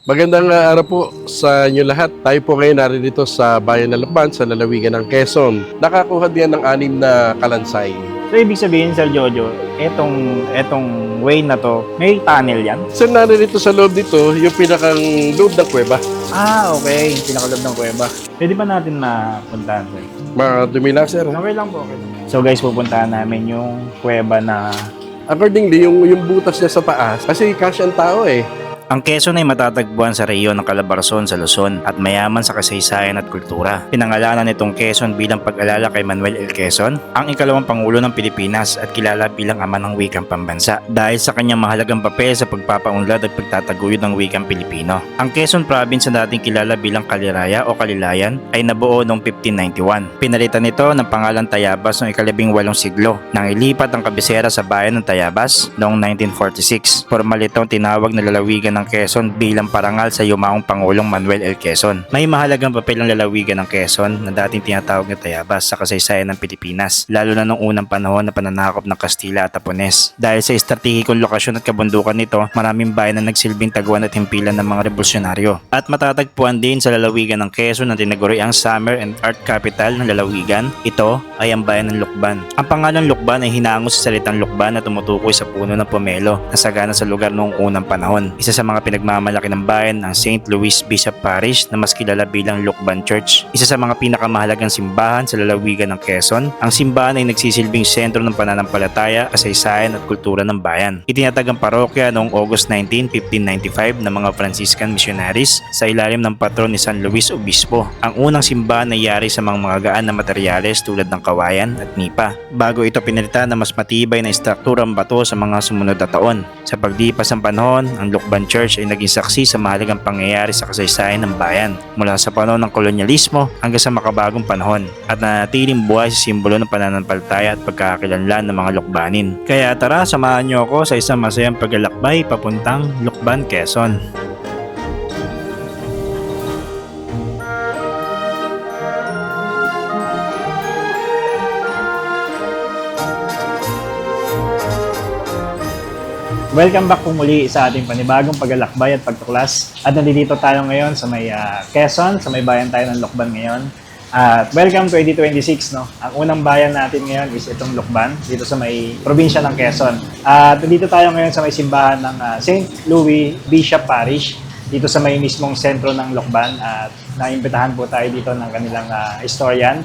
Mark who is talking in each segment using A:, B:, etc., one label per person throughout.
A: Magandang araw po sa inyo lahat. Tayo po ngayon narito sa Bayan ng Lukban sa lalawigan ng Quezon. Nakakuha diyan ng 6 na kalansay.
B: So, ibig sabihin, Sir Jojo, etong way na to, may tunnel yan?
A: So narito sa loob dito, yung pinakang loob ng kuweba.
B: Ah, okay. Pinakalob ng kuweba. Pwede ba natin mapuntahan, sir?
A: Madumi lang, sir.
B: Okay lang po, okay lang. So guys, pupuntahan namin yung kuweba na...
A: Accordingly, yung butas niya sa taas, kasi cash ang tao eh.
C: Ang Quezon ay matatagpuan sa rehiyon ng Calabarzon sa Luzon at mayaman sa kasaysayan at kultura. Pinangalanan nitong Quezon bilang pag-alala kay Manuel L. Quezon, ang ikalawang Pangulo ng Pilipinas at kilala bilang ama ng wikang pambansa dahil sa kanyang mahalagang papel sa pagpapaunlad at pagtataguyod ng wikang Pilipino. Ang Quezon Province na dating kilala bilang Kaliraya o Kalilayan ay nabuo noong 1591. Pinalitan nito ng pangalan Tayabas noong ika-18 siglo nang ilipat ang kabisera sa bayan ng Tayabas noong 1946. Formal itong tinawag na lalawigan ng Quezon bilang parangal sa yumaong Pangulong Manuel L. Quezon. May mahalagang papel ang lalawigan ng Quezon na dating tinatawag na Tayabas sa kasaysayan ng Pilipinas, lalo na noong unang panahon na pananakop ng Kastila at Apones. Dahil sa estratehikong lokasyon at kabundukan nito, maraming bayan na nagsilbing taguan at himpilan ng mga revolusyonaryo. At matatagpuan din sa lalawigan ng Quezon na tinaguri ang Summer and Art Capital ng lalawigan. Ito ay ang bayan ng Lukban. Ang pangalan Lukban ay hinango sa salitang lukban na tumutukoy sa puno ng pomelo na sagana sa lugar noong unang panahon. Isa sa mga pinagmamalaki ng bayan ang St. Louis Bishop Parish na mas kilala bilang Lukban Church. Isa sa mga pinakamahalagang simbahan sa lalawigan ng Quezon, ang simbahan ay nagsisilbing sentro ng pananampalataya, kasaysayan at kultura ng bayan. Itinatag ang parokya noong August 19, 1595 ng mga Franciscan missionaries sa ilalim ng patron ni San Luis Obispo. Ang unang simbahan ay yari sa mga magagaan na materyales tulad ng kawayan at nipa, bago ito pinalitan na mas matibay na strukturang bato sa mga sumunod na taon. Sa paglipas ng panahon, ang Lukban Church ay naging saksi sa mahalagang pangyayari sa kasaysayan ng bayan mula sa panahon ng kolonyalismo hanggang sa makabagong panahon at nanatiling buhay sa simbolo ng pananampalataya at pagkakakilanlan ng mga Lukbanin. Kaya tara, samahan niyo ako sa isang masayang paglalakbay papuntang Lukban, Quezon.
B: Welcome back po muli sa ating panibagong paglalakbay at pagtuklas. At nandito tayo ngayon sa may Quezon, sa may bayan tayo ng Lukban ngayon. At welcome 2026, no? Ang unang bayan natin ngayon is itong Lukban, dito sa may probinsya ng Quezon. At nandito tayo ngayon sa may simbahan ng St. Louis Bishop Parish, dito sa may mismong sentro ng Lukban. At naimbitahan po tayo dito ng kanilang historian.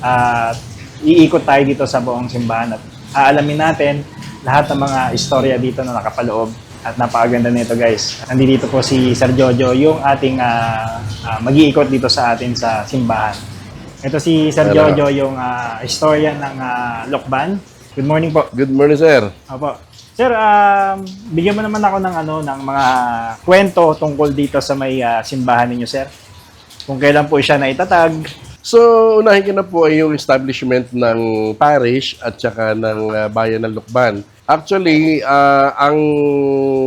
B: At iikot tayo dito sa buong simbahan at aalamin natin lahat ng mga istorya dito na nakapaloob at napakaganda nito, guys. Nandito po si Sir Jojo, yung ating mag-iikot dito sa atin sa simbahan. Ito si Sir
A: Hello.
B: Jojo, yung historian ng Lukban. Good morning po.
A: Good morning, sir.
B: Opo. Sir, bigyan mo naman ako ng mga kwento tungkol dito sa may simbahan ninyo, sir. Kung kailan po siya naitatag.
A: So, unahin ko na po ay yung establishment ng parish at saka ng bayan ng Lukban. Actually, ang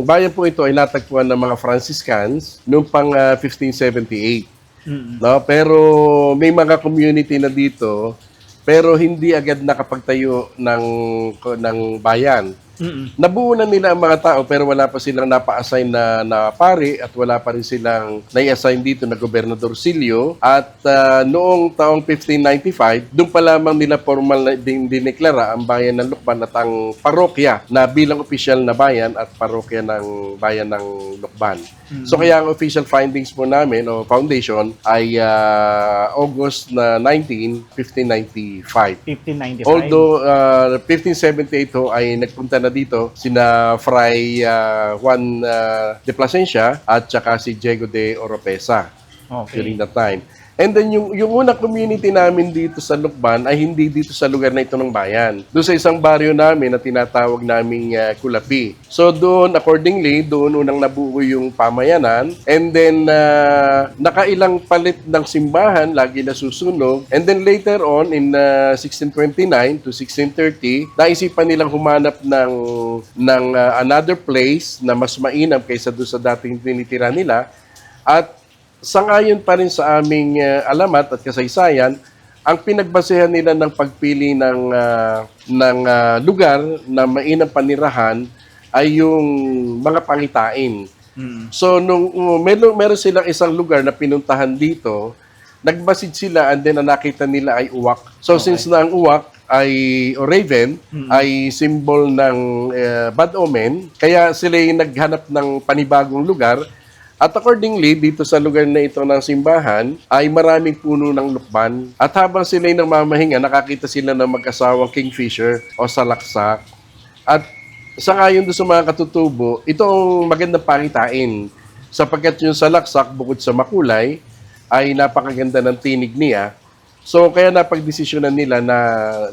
A: bayan po ito ay natagpuan ng mga Franciscans noong pang 1578. No? Pero may mga community na dito, pero hindi agad nakapagtayo ng bayan. Nabuo na nila ang mga tao pero wala pa silang napa-assign na pari at wala pa rin silang nai-assign dito na Gobernador Silio. At noong taong 1595, doon pa lamang nila formal na dineklara ang bayan ng Lukban at ang parokya na bilang opisyal na bayan at parokya ng bayan ng Lukban. So kaya ang official findings po namin o foundation ay August 19, 1595.
B: 1595.
A: Although 1578 ho ay nagpunta na dito sina Fray Juan de Plasencia at saka si Diego de Oropesa during that time. And then yung unang community namin dito sa Lukban ay hindi dito sa lugar na ito ng bayan. Doon sa isang baryo namin na tinatawag naming Kulapi. So doon, accordingly, doon unang nabuo yung pamayanan. And then nakailang palit ng simbahan, lagi na susunog. And then later on, in 1629 to 1630, naisipan nilang humanap ng another place na mas mainam kaysa doon sa dating tinitira nila. At sangayon pa rin sa aming alamat at kasaysayan, ang pinagbasehan nila ng pagpili ng lugar na mainam panirahan ay yung mga pangitain. So, nung meron silang isang lugar na pinuntahan dito, nagbasid sila and then ang nakita nila ay uwak. So, since na ang uwak ay o raven ay symbol ng bad omen, kaya sila yung naghanap ng panibagong lugar. At accordingly, dito sa lugar na ito ng simbahan, ay maraming puno ng lukban. At habang sila yung namamahinga, nakakita sila ng mag-asawang kingfisher o salaksak. At sa ngayon doon sa mga katutubo, ito ang magandang pangitain. Sapagkat yung salaksak, bukod sa makulay, ay napakaganda ng tinig niya. So, kaya napagdesisyonan nila na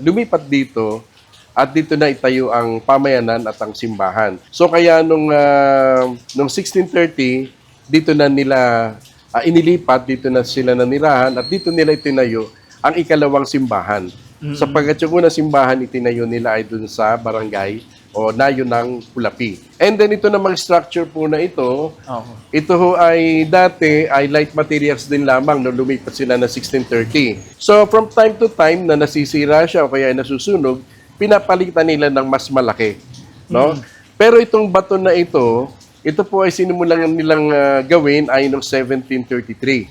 A: lumipat dito at dito na itayo ang pamayanan at ang simbahan. So, kaya nung 1630, dito na nila inilipat, dito na sila nanirahan at dito nila itinayo ang ikalawang simbahan. Sapagkat yung unang simbahan itinayo nila ay dun sa barangay o nayo ng Pulapi. And then ito namang structure po na ito, ito ho ay dati ay light materials din lamang nung lumipat sila na 1630. So from time to time na nasisira siya o kaya nasusunog, pinapalitan nila ng mas malaki. No? Pero itong bato na ito po ay sinimulan nilang gawin ay noong 1733.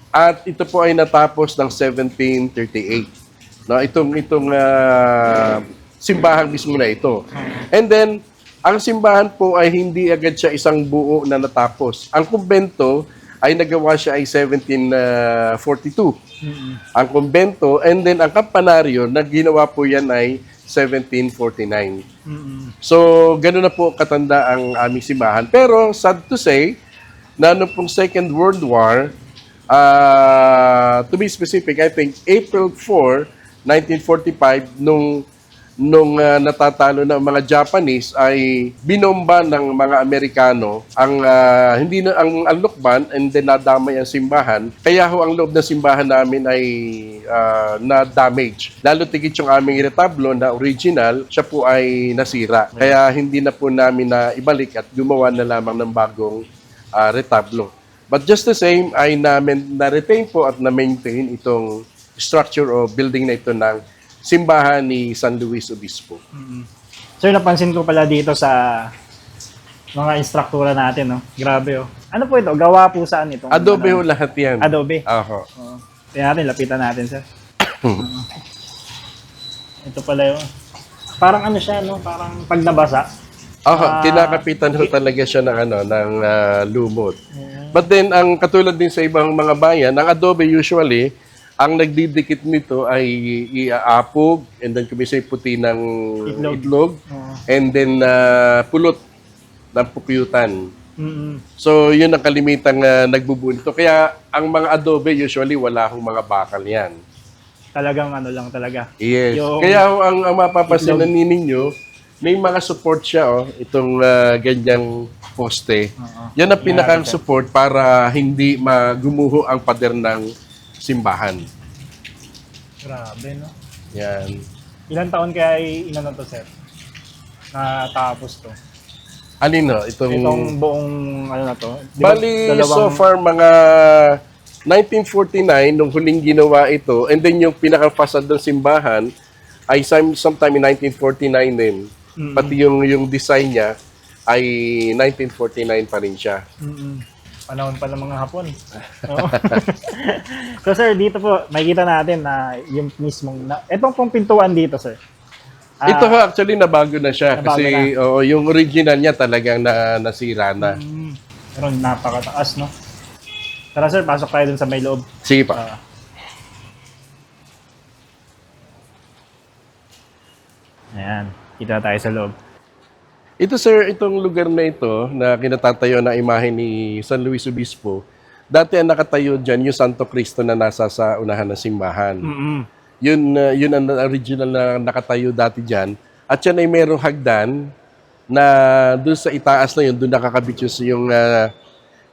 A: At ito po ay natapos ng 1738. No, itong simbahan mismo na ito. And then, ang simbahan po ay hindi agad siya isang buo na natapos. Ang kumbento ay nagawa siya ay 1742. Ang kumbento, and then ang kampanaryo na ginawa po yan ay 1749. So, gano'n na po katanda ang aming simbahan. Pero, sad to say, na noong pong Second World War, to be specific, I think April 4, 1945, nung natatalo ng mga Japanese ay binomba ng mga Amerikano ang hindi na ang lukban and then nadamay ang simbahan. Kaya ho ang loob ng simbahan namin ay na-damage. Lalo tigit yung aming retablo na original, siya po ay nasira. Kaya hindi na po namin na ibalik at gumawa na lamang ng bagong retablo. But just the same ay na-retain po at na-maintain itong structure o building na ito ng simbahan ni San Luis Obispo.
B: Sir, napansin ko pala dito sa mga instruktura natin, no? Grabe, oh. Ano po ito? Gawa po saan ito?
A: Adobe ho lahat yan.
B: Adobe?
A: Oho.
B: Tingnan natin, lapitan natin, sir. Ito pala yun. Parang ano siya, no? Parang pag nabasa.
A: Kinakapitan ho talaga siya ng lumot. But then, ang katulad din sa ibang mga bayan, ang adobe usually, ang nagdidikit nito ay iaapog, and then kumisay puti ng itlog, and then pulot ng pupyutan. So, yun ang kalimitang nagbubuo nito. Kaya, ang mga adobe, usually, wala akong mga bakal yan.
B: Talagang ano lang talaga.
A: Yes. Kaya ang mapapansin na ninyo, may mga support siya, itong ganyang poste. Yan ang pinakang support para hindi magumuho ang pader ng simbahan.
B: Grabe, no?
A: Yan.
B: Ilang taon kaya inano to, sir? Natapos to?
A: Alin itong
B: buong ano na to?
A: Bali, so far mga 1949 nung huling ginawa ito, and then yung pinaka-fasad ng simbahan ay sometime in 1949 din. Pati yung design niya ay 1949 pa rin siya.
B: Panahon pa ng mga Hapon. So sir, dito po, makikita natin na yung mismong, etong pong pintuan dito, sir.
A: Ito actually nabago na siya kasi yung original niya talagang nasira na.
B: Pero napakataas, no? Tara sir, pasok tayo dun sa may loob.
A: Sige pa.
B: Ayan, kita tayo sa loob.
A: Ito sir, itong lugar na ito na kinatatayo na imahe ni San Luis Obispo, dati ang nakatayo dyan yung Santo Cristo na nasa sa unahan ng simbahan. Yun ang original na nakatayo dati dyan. At yan ay merong hagdan na doon sa itaas na yun, doon nakakabit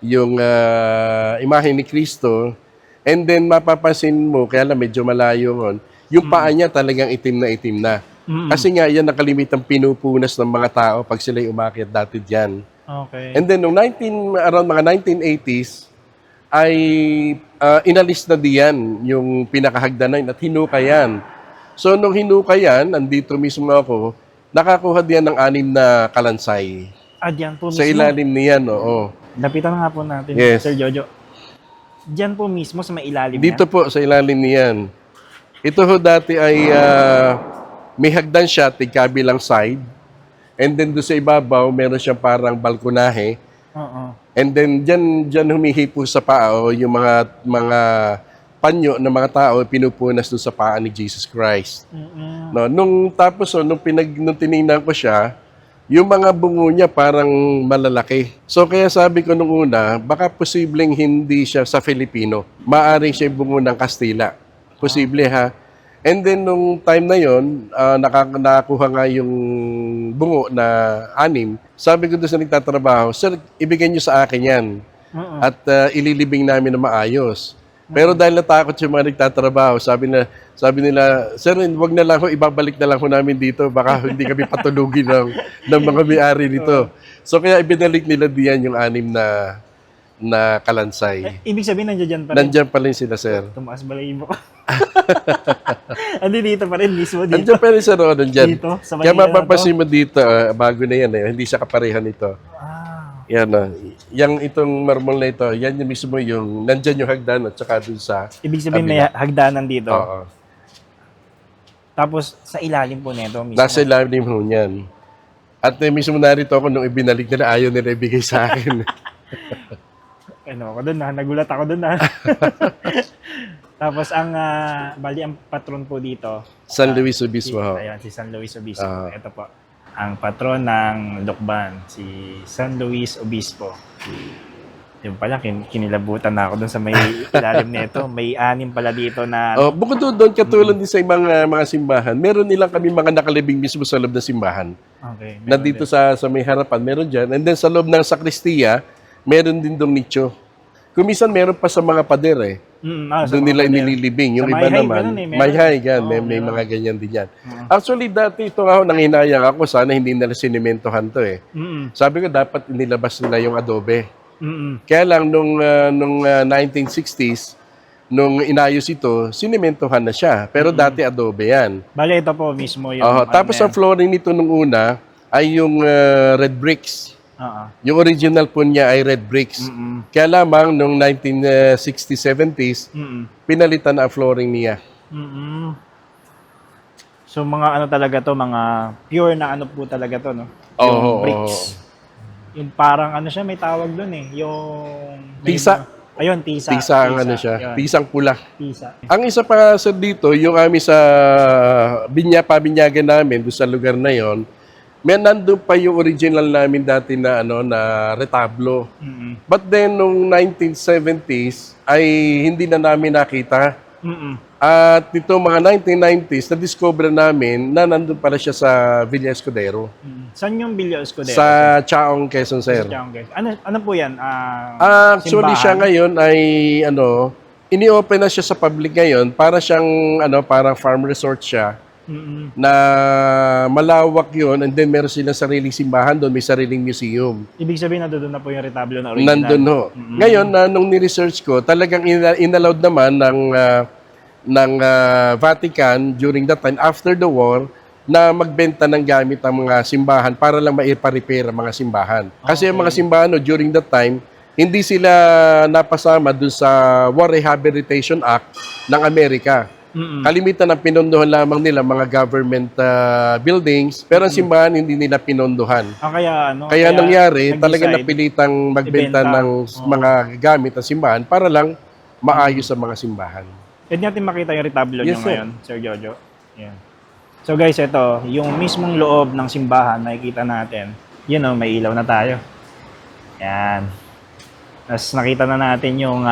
A: yung imahe ni Cristo. And then mapapansin mo, kaya lang medyo malayo ngon, yung paa niya talagang itim na. Kasi nga, yan nakalimitang pinupunas ng mga tao pag sila'y umakyat dati dyan.
B: Okay.
A: And then, around mga 1980s, ay inalis na diyan yung pinakahagdanan at hinukayan. So, nung hinukayan, nandito mismo ako, nakakuha diyan ng 6 na kalansay.
B: Diyan po mismo.
A: Sa ilalim niyan, oo.
B: Lapitan nga po natin,
A: Yes.
B: Sir Jojo. Diyan po mismo sa may ilalim
A: Dito po, sa ilalim niyan. Ito ho dati ay may hagdan siya, tigkabilang side. And then doon sa ibabaw, meron siyang parang balkonahe.
B: Oo.
A: And then diyan humihipo sa paa yung mga panyo ng mga tao pinupunas doon sa paa ni Jesus Christ. No, nung tiningnan ko siya, yung mga bungo niya parang malalaki. So kaya sabi ko nung una, baka posibleng hindi siya sa Filipino. Maaring siya yung bungo ng Kastila. Posible ha. And then nung time na yon, nakakuha nga yung bungo na 6. Sabi ko doon sa nagtatrabaho, "Sir, ibigay niyo sa akin yan. At ililibing namin na maayos." Pero dahil natakot yung mga nagtatrabaho, sabi nila, "Sir, wag na lang ho, ibabalik na lang ho namin dito. Baka hindi kami patulugin ng mga may-ari nito." So kaya ibinalik nila diyan yung 6 na kalansay.
B: Ibig sabihin, nandiyan pa rin.
A: Nandiyan pa rin sila, sir.
B: Tumaas balahibo ko. Andi dito pa rin, mismo dito.
A: Nandiyan pa rin, sir. Nandiyan.
B: Dito, sa
A: Kaya
B: Manila
A: mapapansin mo dito, bago na yan. Hindi siya kapareha nito. Yan. Yang itong marmol na ito, yan yung mismo yung, nandyan yung hagdan at saka dun sa
B: Ibig sabihin, may hagdanan dito.
A: Oo.
B: Tapos, sa ilalim po nito mismo.
A: Nasa ilalim ho niyan. At mismo narito ako nung ibinalik nila, ayaw nila ibigay sa akin.
B: Ano ako doon na, nagulat ako doon na. Tapos bali ang patron po dito.
A: San Luis Obispo ho.
B: Ayan, si San Luis Obispo. Ito po. Ang patron ng Lukban, si San Luis Obispo. Yung pala, kinilabutan na ako doon sa may ilalim nito. May 6 pala dito na...
A: Bukod doon, katulad din sa ibang mga simbahan, meron nilang kami mga nakalibing mismo sa loob ng simbahan.
B: Okay.
A: Nandito sa may harapan, meron dyan. And then sa loob ng sakristiya, meron din dong nicho. Kumisan meron pa sa mga pader eh. Doon nila inililibing. Yung
B: Sa
A: iba
B: Mayhay,
A: naman,
B: ganun eh, meron.
A: Mayhay, gan.
B: Oo,
A: may
B: meron.
A: mga ganyan din yan. Actually, dati ito nga ho, nanghinayang ako, sana hindi nila sinimentohan to eh. Sabi ko, dapat inilabas nila yung adobe. Kaya lang, nung 1960s, nung inayos ito, sinimentohan na siya. Pero dati adobe yan.
B: Bali, ito po mismo yung...
A: Tapos ang flooring nito nung una ay yung red bricks. Yung original po niya ay red bricks. Kaya lamang nung 1960s, 70s, pinalitan na ang flooring niya.
B: So mga ano talaga to, mga pure na ano po talaga to, no? Yung bricks. Yung parang ano siya, may tawag doon eh. Yung...
A: Tisa.
B: Ayun, tisa.
A: Tisa ang ano siya.
B: Yun.
A: Tisang pula.
B: Tisa.
A: Ang isa pa sa dito, yung amin sa pabinyagan namin, doon sa lugar na yon, may nandun pa yung original namin dati na na retablo. But then nung 1970s ay hindi na namin nakita. At nito mga 1990s na-discover namin na nandun pala siya sa Villa Escudero.
B: Saan yung Villa Escudero?
A: Sa Chaong, Quezon, sir.
B: Ano po yan?
A: Actually siya ngayon ay ini-open na siya sa public ngayon para siyang parang farm resort siya. Na malawak yun, and then meron silang sariling simbahan doon, may sariling museum.
B: Ibig sabihin nandun na po yung retablo na original.
A: Nandun ho. Ngayon, nung ni-research ko, talagang inallowed naman ng Vatican during that time, after the war, na magbenta ng gamit ang mga simbahan para lang maipa-repair ang mga simbahan. Kasi ang mga simbahan during that time, hindi sila napasama doon sa War Rehabilitation Act ng Amerika. Kalimitan ang pinondohan lamang nila mga government buildings, pero ang simbahan hindi nila pinondohan. Kaya nangyari, talagang napilitang magbenta ng mga gamit ng simbahan para lang maayos ang mga simbahan.
B: Pwede natin makita yung retablo nyo
A: Yes, sir.
B: ngayon, Sir Jojo. Yan. So guys, ito, yung mismong loob ng simbahan, nakikita natin. Yun may ilaw na tayo. Yan. Tapos nakita na natin yung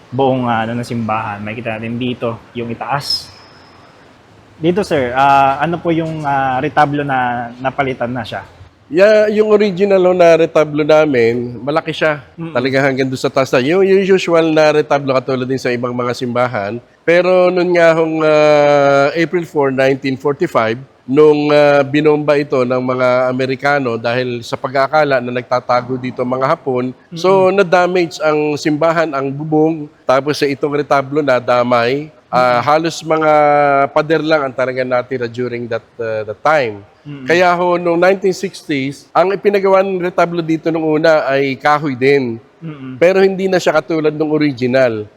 B: buong na simbahan. Makikita natin dito, yung itaas. Dito sir, ano po yung retablo na napalitan na siya?
A: Yung original na retablo namin, malaki siya. Talaga hanggang doon sa taas na. Yung usual na retablo katulad din sa ibang mga simbahan. Pero noon nga hong April 4, 1945, nung binomba ito ng mga Amerikano dahil sa pag-aakala na nagtatago dito mga Hapon. So, na-damage ang simbahan, ang bubong. Tapos sa itong retablo na damay. Halos mga pader lang ang talaga natira during that time. Kaya ho, noong 1960s, ang ipinagawa ng retablo dito nung una ay kahoy din. Pero hindi na siya katulad ng original.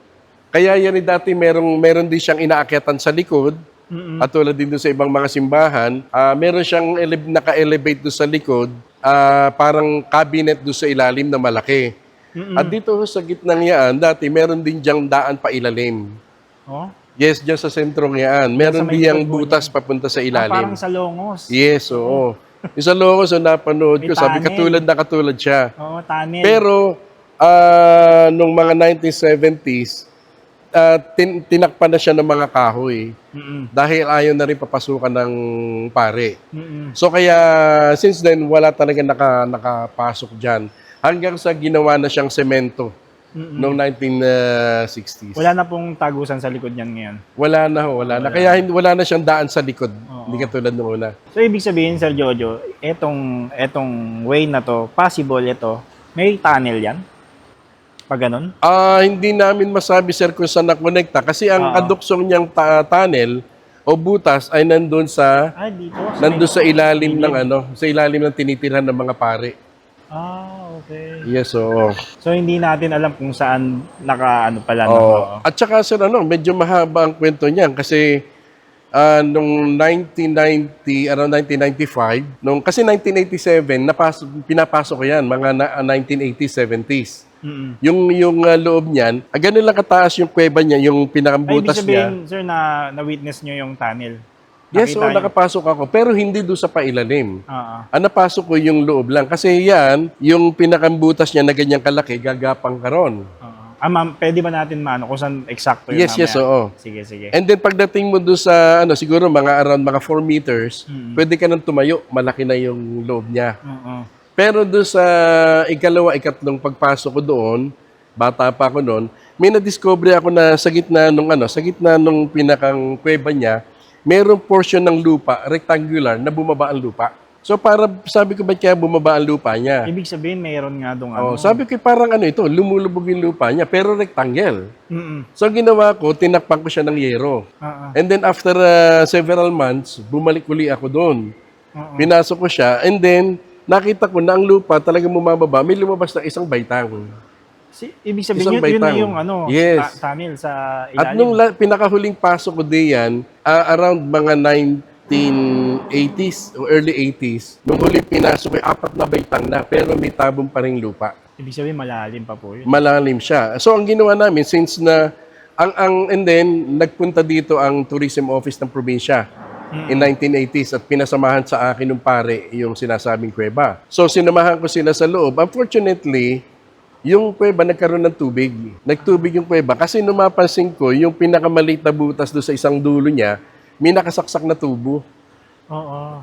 A: Kaya yan dati meron din siyang inaakyatan sa likod. At tulad din doon sa ibang mga simbahan, meron siyang naka-elevate doon sa likod, parang cabinet doon sa ilalim na malaki. At dito sa gitnang yaan, dati meron din diyang daan pa ilalim.
B: Oh?
A: Yes, dyan sa sentrong yaan. Meron
B: may
A: diyang
B: likod po
A: butas papunta sa ilalim.
B: Parang sa Longos.
A: Yes, oo. Yung sa Longos, napanood ko,
B: May
A: sabi
B: tunnel.
A: katulad siya.
B: Oo, tunnel.
A: Pero, nung mga 1970s, tinakpan na siya ng mga kahoy. Dahil ayaw na rin papasukan ng pare. So kaya, since then, wala talaga nakapasok dyan. Hanggang sa ginawa na siyang semento noong 1960s.
B: Wala na pong tagusan sa likod niyan ngayon.
A: Wala na. Kaya wala na siyang daan sa likod. Hindi katulad nung una.
B: So, ibig sabihin, Sir Jojo, etong way na to, possible ito, may tunnel yan? Pag ganun?
A: Hindi namin masabi, sir, kung saan nakonekta. Kasi ang kaduksong niyang tunnel o butas ay nandun
B: Dito?
A: sa ilalim ng sa ilalim ng tinitirhan ng mga pare.
B: Okay.
A: Yes, oo.
B: So, hindi natin alam kung saan pala.
A: At saka, sir, medyo mahaba ang kwento niyan kasi nung 1990, around 1995, kasi 1987, pinapasok ko yan, mga 1980s, 70s. Yung loob niyan, ganun lang kataas yung kuweba niya, yung pinakambutas
B: ibig sabihin,
A: niya.
B: sir, na-witness nyo yung tunnel?
A: Yes,
B: Nakita nyo?
A: nakapasok ako, pero hindi doon sa pailalim.
B: Oo.
A: Napasok ko yung loob lang. Kasi yan, yung pinakambutas niya na ganyang kalaki, gagapang karon.
B: Ma'am, pwede ba natin kung saan eksakto yun?
A: Yes,
B: mamaya?
A: yes, oo.
B: Sige.
A: And then pagdating mo doon sa, siguro around mga 4 meters, pwede ka nang tumayo, malaki na yung loob niya. Pero doon sa ikatlong pagpasok ko doon, bata pa ako noon, may na-discover ako na sa gitna nung pinakang kuweba niya, mayroong portion ng lupa, rectangular, na bumaba ang lupa. So para sabi ko, ba't kaya bumaba ang lupa niya?
B: Ibig sabihin, mayroon nga doon
A: Sabi ko, parang ito, lumulubog yung lupa niya, pero rectangle. So ginawa ko, tinakpan ko siya ng yero. And then after several months, bumalik uli ako doon. Pinasok ko siya, and then nakita ko na ang lupa talaga bumababa, may lumabas na isang baitang.
B: Ibig sabihin, yun na yung
A: Yes.
B: tunnel sa ilalim.
A: At nung pinakahuling pasok ko diyan, around mga 1980s o early 80s, nung huling pinasok ay 4 na baitang na, pero may tabong pa ring lupa.
B: Ibig sabihin, malalim pa po yun.
A: Malalim siya. So ang ginawa namin, since na, and then, nagpunta dito ang tourism office ng probinsya in 1980s at pinasamahan sa akin ng pare yung sinasabing kuweba. So sinamahan ko sila sa loob. Unfortunately, yung kuweba nagkaroon ng tubig. Nagtubig yung kuweba kasi nung mapansin ko, yung pinakamaliit na butas doon sa isang dulo niya, may nakasaksak na tubo.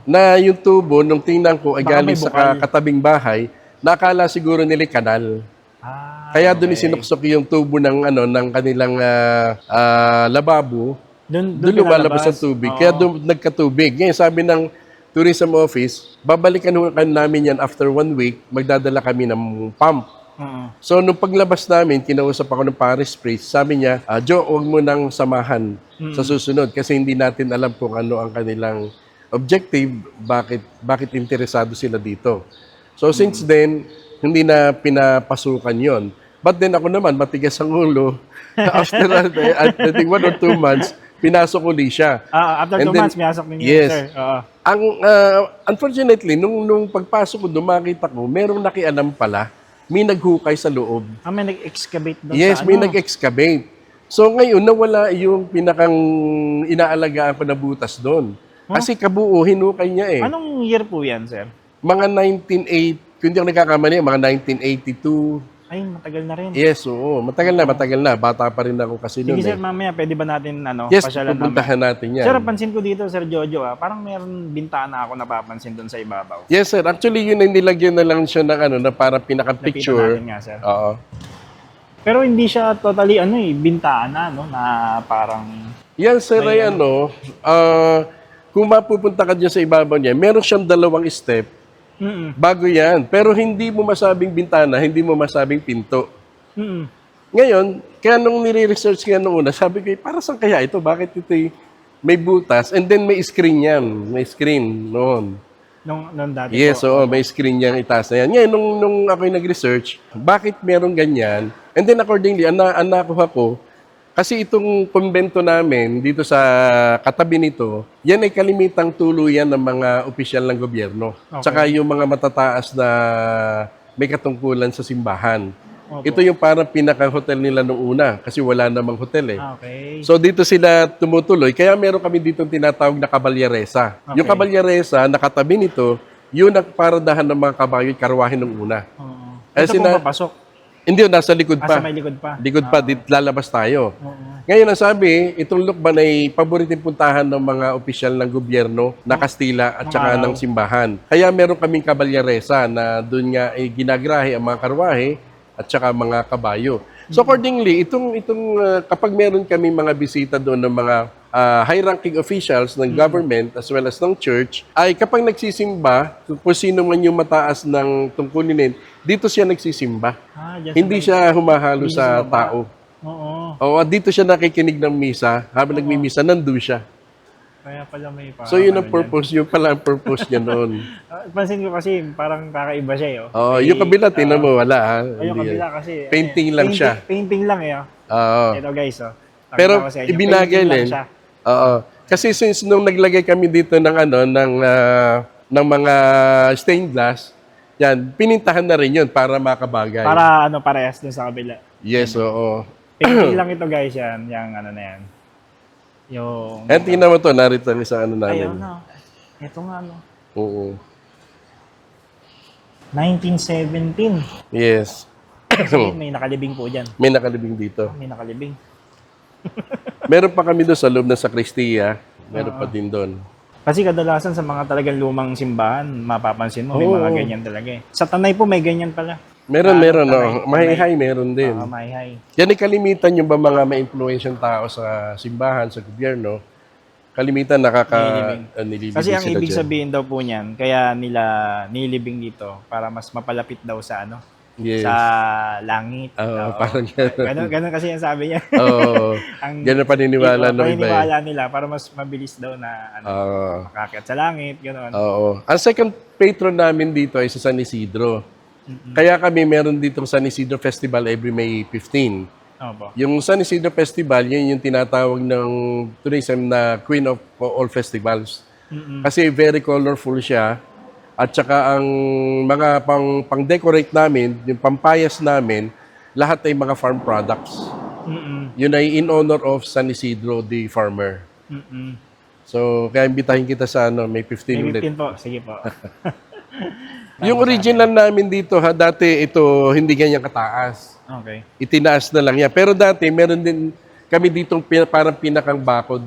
A: Na yung tubo, nung tingnan ko, ay
B: Baka
A: galing
B: may
A: sa
B: bukal.
A: katabing bahay, nakala siguro nila kanal. Kaya doon isinuksok yung tubo ng kanilang lababo. Doon lumalabas ang tubig. Kaya doon nagkatubig. Ngayon sabi ng tourism office, babalikan namin yan after 1 week, magdadala kami ng pump. So, nung paglabas namin, kinausap ako ng parish priest, sabi niya, Joe, huwag mo nang samahan sa susunod kasi hindi natin alam kung ano ang kanilang objective, bakit interesado sila dito. So, since then, hindi na pinapasukan yon. But then ako naman, matigas ang ulo. After I think 1 or 2 months, pinasok uli siya.
B: After 2 months, pinasok ninyo,
A: yes.
B: sir.
A: Unfortunately, nung pagpasok ko, makita ko, merong nakialam pala. May naghukay sa loob.
B: May nag-excavate doon
A: Yes, may nag-excavate. So ngayon, nawala yung pinakang inaalagaan ko na butas doon. Kasi kabuo, hinukay niya eh.
B: Anong year po yan, sir?
A: Mga 1980, kung hindi ako nagkakamali, mga 1982.
B: Ay, matagal na rin.
A: Yes, oo. Matagal na. Bata pa rin ako kasi noon.
B: Sige, sir, mamaya, pwede ba natin
A: Yes,
B: pasyalan
A: pupuntahan natin yan.
B: Sir, pansin ko dito, Sir Jojo, parang meron bintana ako napapansin doon sa ibabaw.
A: Yes, sir. Actually, yun ay nilagyan na lang siya ng na para
B: Nakita
A: pinaka-picture.
B: natin nga, sir.
A: Oo.
B: Pero hindi siya totally, bintana, na parang...
A: Yan, sir, ay kung mapupunta ka dyan sa ibabaw niya, meron siyang 2 step. Bago yan. Pero hindi mo masabing bintana, hindi mo masabing pinto. Ngayon, kaya nung nire-research kaya nung una, sabi ko, para saan kaya ito? Bakit ito may butas? And then may screen yan. May screen noon.
B: Nung dati
A: Yes,
B: po.
A: oo, may screen yan itaas na yan. Ngayon, nung ako'y nag-research, bakit merong ganyan? And then accordingly, nakuha ko, kasi itong kumbento namin dito sa katabi nito, yan ay kalimitang tuluyan ng mga opisyal ng gobyerno.
B: Okay.
A: Tsaka yung mga matataas na may katungkulan sa simbahan.
B: Opo.
A: Ito yung parang pinaka-hotel nila nung una kasi wala namang hotel eh.
B: Okay.
A: So dito sila tumutuloy. Kaya meron kami dito tinatawag na kabalyaresa.
B: Okay.
A: Yung kabalyaresa, nakatabi nito, yun ang paradahan ng mga kabayo karwahe nung una.
B: Oo.
A: Eh,
B: Ito pong papasok.
A: Hindi, nasa likod
B: Sa
A: pa.
B: may likod pa.
A: Likod pa, dito lalabas tayo.
B: Oo.
A: Ngayon, ang sabi, itong Lukban ay paboriting puntahan ng mga opisyal ng gobyerno na Kastila at saka ng simbahan. Kaya meron kaming kabalyaresa na doon nga ay ginagrahe ang mga karwahe at saka mga kabayo. So accordingly, kapag meron kami mga bisita doon ng mga high-ranking officials ng government as well as ng church, ay kapag nagsisimba, kung sino man yung mataas ng tungkulin, dito siya nagsisimba.
B: Dyan
A: Hindi siya humahalo
B: Hindi
A: sa
B: siya
A: tao.
B: Oo.
A: Oo, dito siya nakikinig ng misa. Habang nagmimisa, nandun siya.
B: Kaya pala may
A: So yun ang purpose, yun pala ang purpose niya noon.
B: Pansin ko kasi parang kakaiba siya eh.
A: Oo, yung kabila, tinan mo, wala ha.
B: Yung
A: Hindi
B: kabila
A: yan.
B: kasi.
A: Painting lang siya.
B: Painting lang eh.
A: Oo.
B: Ito guys Pakita
A: Pero
B: ko sa inyo.
A: ibinagay
B: Painting lang
A: din.
B: siya.
A: Oo. Kasi since nung naglagay kami dito ng ng mga stained glass, yan, pinintahan na rin yun para makabagay.
B: Para parehas dun sa kabila.
A: Yes, oo.
B: Painting lang ito guys yan. Yung ano na yan. Yung...
A: Tingnan mo to, narito ang isang namin.
B: Ayun na. Ito nga
A: Oo.
B: 1917.
A: Yes.
B: Kasi may nakalibing po dyan.
A: May nakalibing dito.
B: May nakalibing.
A: Meron pa kami doon sa loob ng sakristiya. Meron pa din doon.
B: Kasi kadalasan sa mga talagang lumang simbahan, mapapansin mo, may mga ganyan talaga eh. Sa Tanay po, may ganyan pala.
A: Meron,
B: Tanay.
A: no. Mahihay, meron din.
B: Mahihay.
A: Yan ay kalimitan yung ba mga ma-influensyang tao sa simbahan, sa gobyerno. Kalimitan nililibing
B: Kasi ang
A: sila
B: ibig
A: dyan.
B: sabihin daw po niyan, kaya nila nilibing dito para mas mapalapit daw sa
A: Yes.
B: sa langit.
A: Oo, parang gano'n.
B: Ganun kasi yung sabi niya.
A: Oo. Ganun paniniwala ng iba.
B: Paniniwala nila para mas mabilis daw na makakit sa langit, gano'n.
A: Oo. Ang second patron namin dito ay sa San Isidro. Kaya kami meron dito San Isidro Festival every May 15.
B: Opo.
A: Yung San Isidro Festival, yun yung tinatawag ng tourism na Queen of all festivals. Kasi very colorful siya. At saka ang mga pang-decorate namin, yung pampayas namin, lahat ay mga farm products. Yun ay in honor of San Isidro, the farmer. So, kaya imbitahin kita sa May 15
B: May
A: ulit.
B: 15 po. Sige po.
A: Yung original namin dito, dati ito hindi ganyan kataas.
B: Okay.
A: Itinaas na lang yan. Pero dati, meron din kami ditong parang pinakang bakod.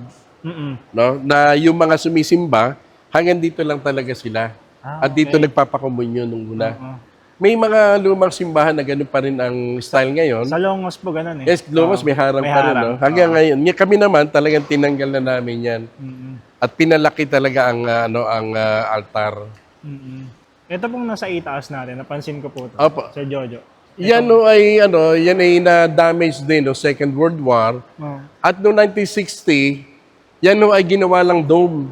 A: No? Na yung mga sumisimba, hanggang dito lang talaga sila. At dito nagpapakomunyo nung una. May mga lumang simbahan na gano'n pa rin ang style ngayon.
B: Sa Longos po ganun eh.
A: Yes, Longos may harang
B: may
A: pa rin.
B: harang.
A: No? Hanggang ngayon. Kami naman talagang tinanggal na namin yan. At pinalaki talaga ang altar.
B: Ito pong nasa itaas natin, napansin ko po ito.
A: Opo.
B: Sir Jojo.
A: Yan ay na-damage din no Second World War. At noong 1960, yan ay ginawa lang dome.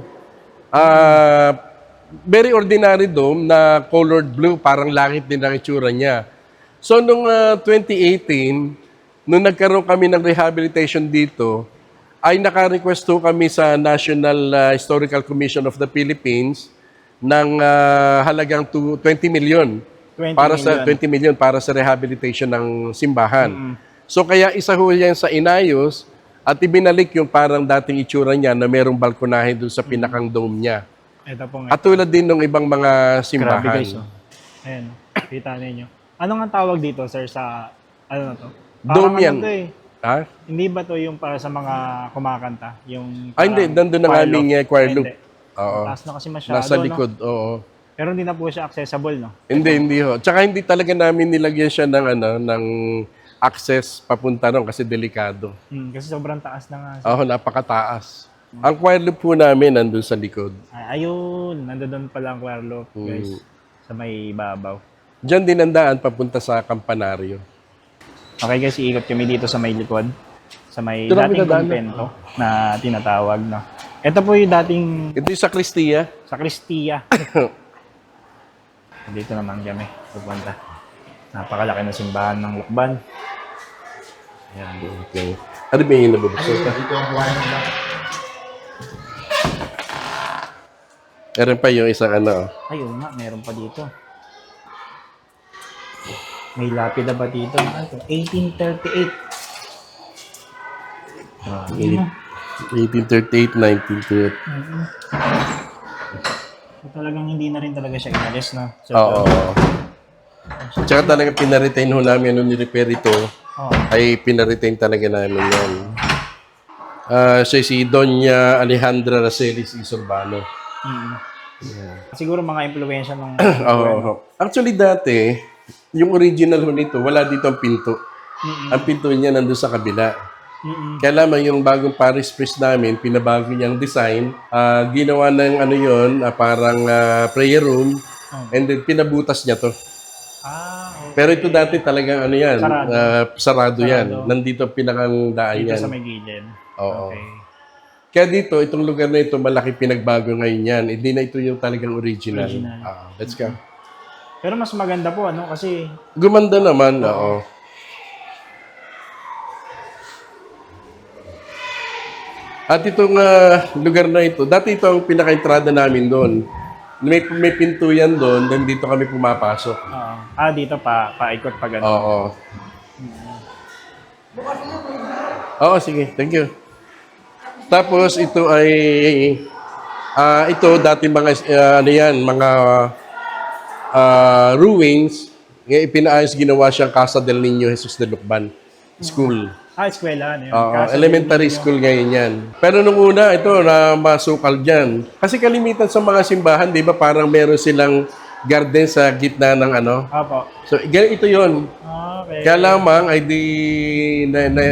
A: Very ordinary dome na colored blue, parang langit din ang itsura niya. So noong 2018, nung nagkaroon kami ng rehabilitation dito, ay naka-request kami sa National Historical Commission of the Philippines ng halagang 20 million.
B: 20
A: million para sa rehabilitation ng simbahan. So kaya isa ho yan sa inayos at ibinalik yung parang dating itsura niya na merong balkonahe doon sa pinakang dome niya.
B: Ito po nga.
A: At tulad din ng ibang mga
B: Grabe
A: simbahan.
B: guys. Ayan, kita ninyo. Ano nga tawag dito sir sa, ano na to?
A: Dome yan.
B: Ano to eh.
A: Ha?
B: Hindi ba to yung para sa mga kumakanta? Yung
A: Hindi. Nandun ang aming choir loop. Oo.
B: Taas na kasi masyado.
A: Nasa likod. Oo.
B: Pero hindi na po siya accessible, no?
A: Hindi ho. Tsaka hindi talaga namin nilagyan siya ng access papunta ron kasi delikado.
B: Kasi sobrang taas na nga.
A: Oo, napakataas. Ang choir loop po namin nandun sa likod.
B: Ayun, nandoon pala ang choir loop, guys. Sa may babaw.
A: Diyan din ang daan papunta sa kampanaryo.
B: Okay guys, iikot kami dito sa may likod. Sa may
A: Ito lang
B: dating
A: pinadaanan.
B: kumpento na tinatawag, no? Ito po yung dating
A: Ito yung sakristiya.
B: sakristiya. Dito naman kami pupunta. Napakalaki na simbahan ng Lukban. Ayan.
A: Okay. Ano ba yung nabubuksan ka? Meron pa yung isang ano.
B: Ay, oo nga, meron pa dito. May lapida ba dito? Ano to? 1838. Ah, yun na.
A: 1838, 1938.
B: So, talagang hindi na rin talaga siya inalis, no? So,
A: Oo. Tsaka talaga pinaretain ho namin nung nirepair ito.
B: Oo.
A: Ay pinaretain talaga namin yan. Siya si Doña Alejandra Racelis Isorbano.
B: Mm. Siguro mga impluensya ng...
A: Oo. Actually dati, yung original ho nito, wala dito ang pinto. Ang pinto niya nandun sa kabila. Kaya lamang yung bagong parish priest namin, pinabago niyang design. Ginawa ng ano yun, parang prayer room. And then pinabutas niya to.
B: okay.
A: Pero ito dati talagang ano yan,
B: Sarado.
A: sarado yan.
B: Sarado.
A: Nandito ang pinakang daan
B: Dito
A: yan.
B: sa may gilid.
A: Oo.
B: Okay.
A: Kaya dito, itong lugar na ito, malaki pinagbago ngayon yan. Hindi na ito yung talagang original.
B: Original.
A: Let's go.
B: Pero mas maganda po, ano? Kasi...
A: Gumanda naman, oo. At itong lugar na ito, dati ito ang pinaka-entrada namin doon. May pinto yan doon, then dito kami pumapasok.
B: dito paikot pa ganun.
A: Oo. Oo, sige. Thank you. Tapos ito ay ito dati mga ano yan, mga ruins. Ngayon ipinaayos, ginawa siyang Casa del Niño Jesus de Lucban School.
B: Eskwela. Ano yun?
A: Elementary school ngayon yan. Pero nung una, ito na masukal dyan. Kasi kalimitan sa mga simbahan, di ba, parang meron silang garden sa gitna ng ano.
B: Opo.
A: So, ito yon.
B: Okay.
A: Kaya lamang ay di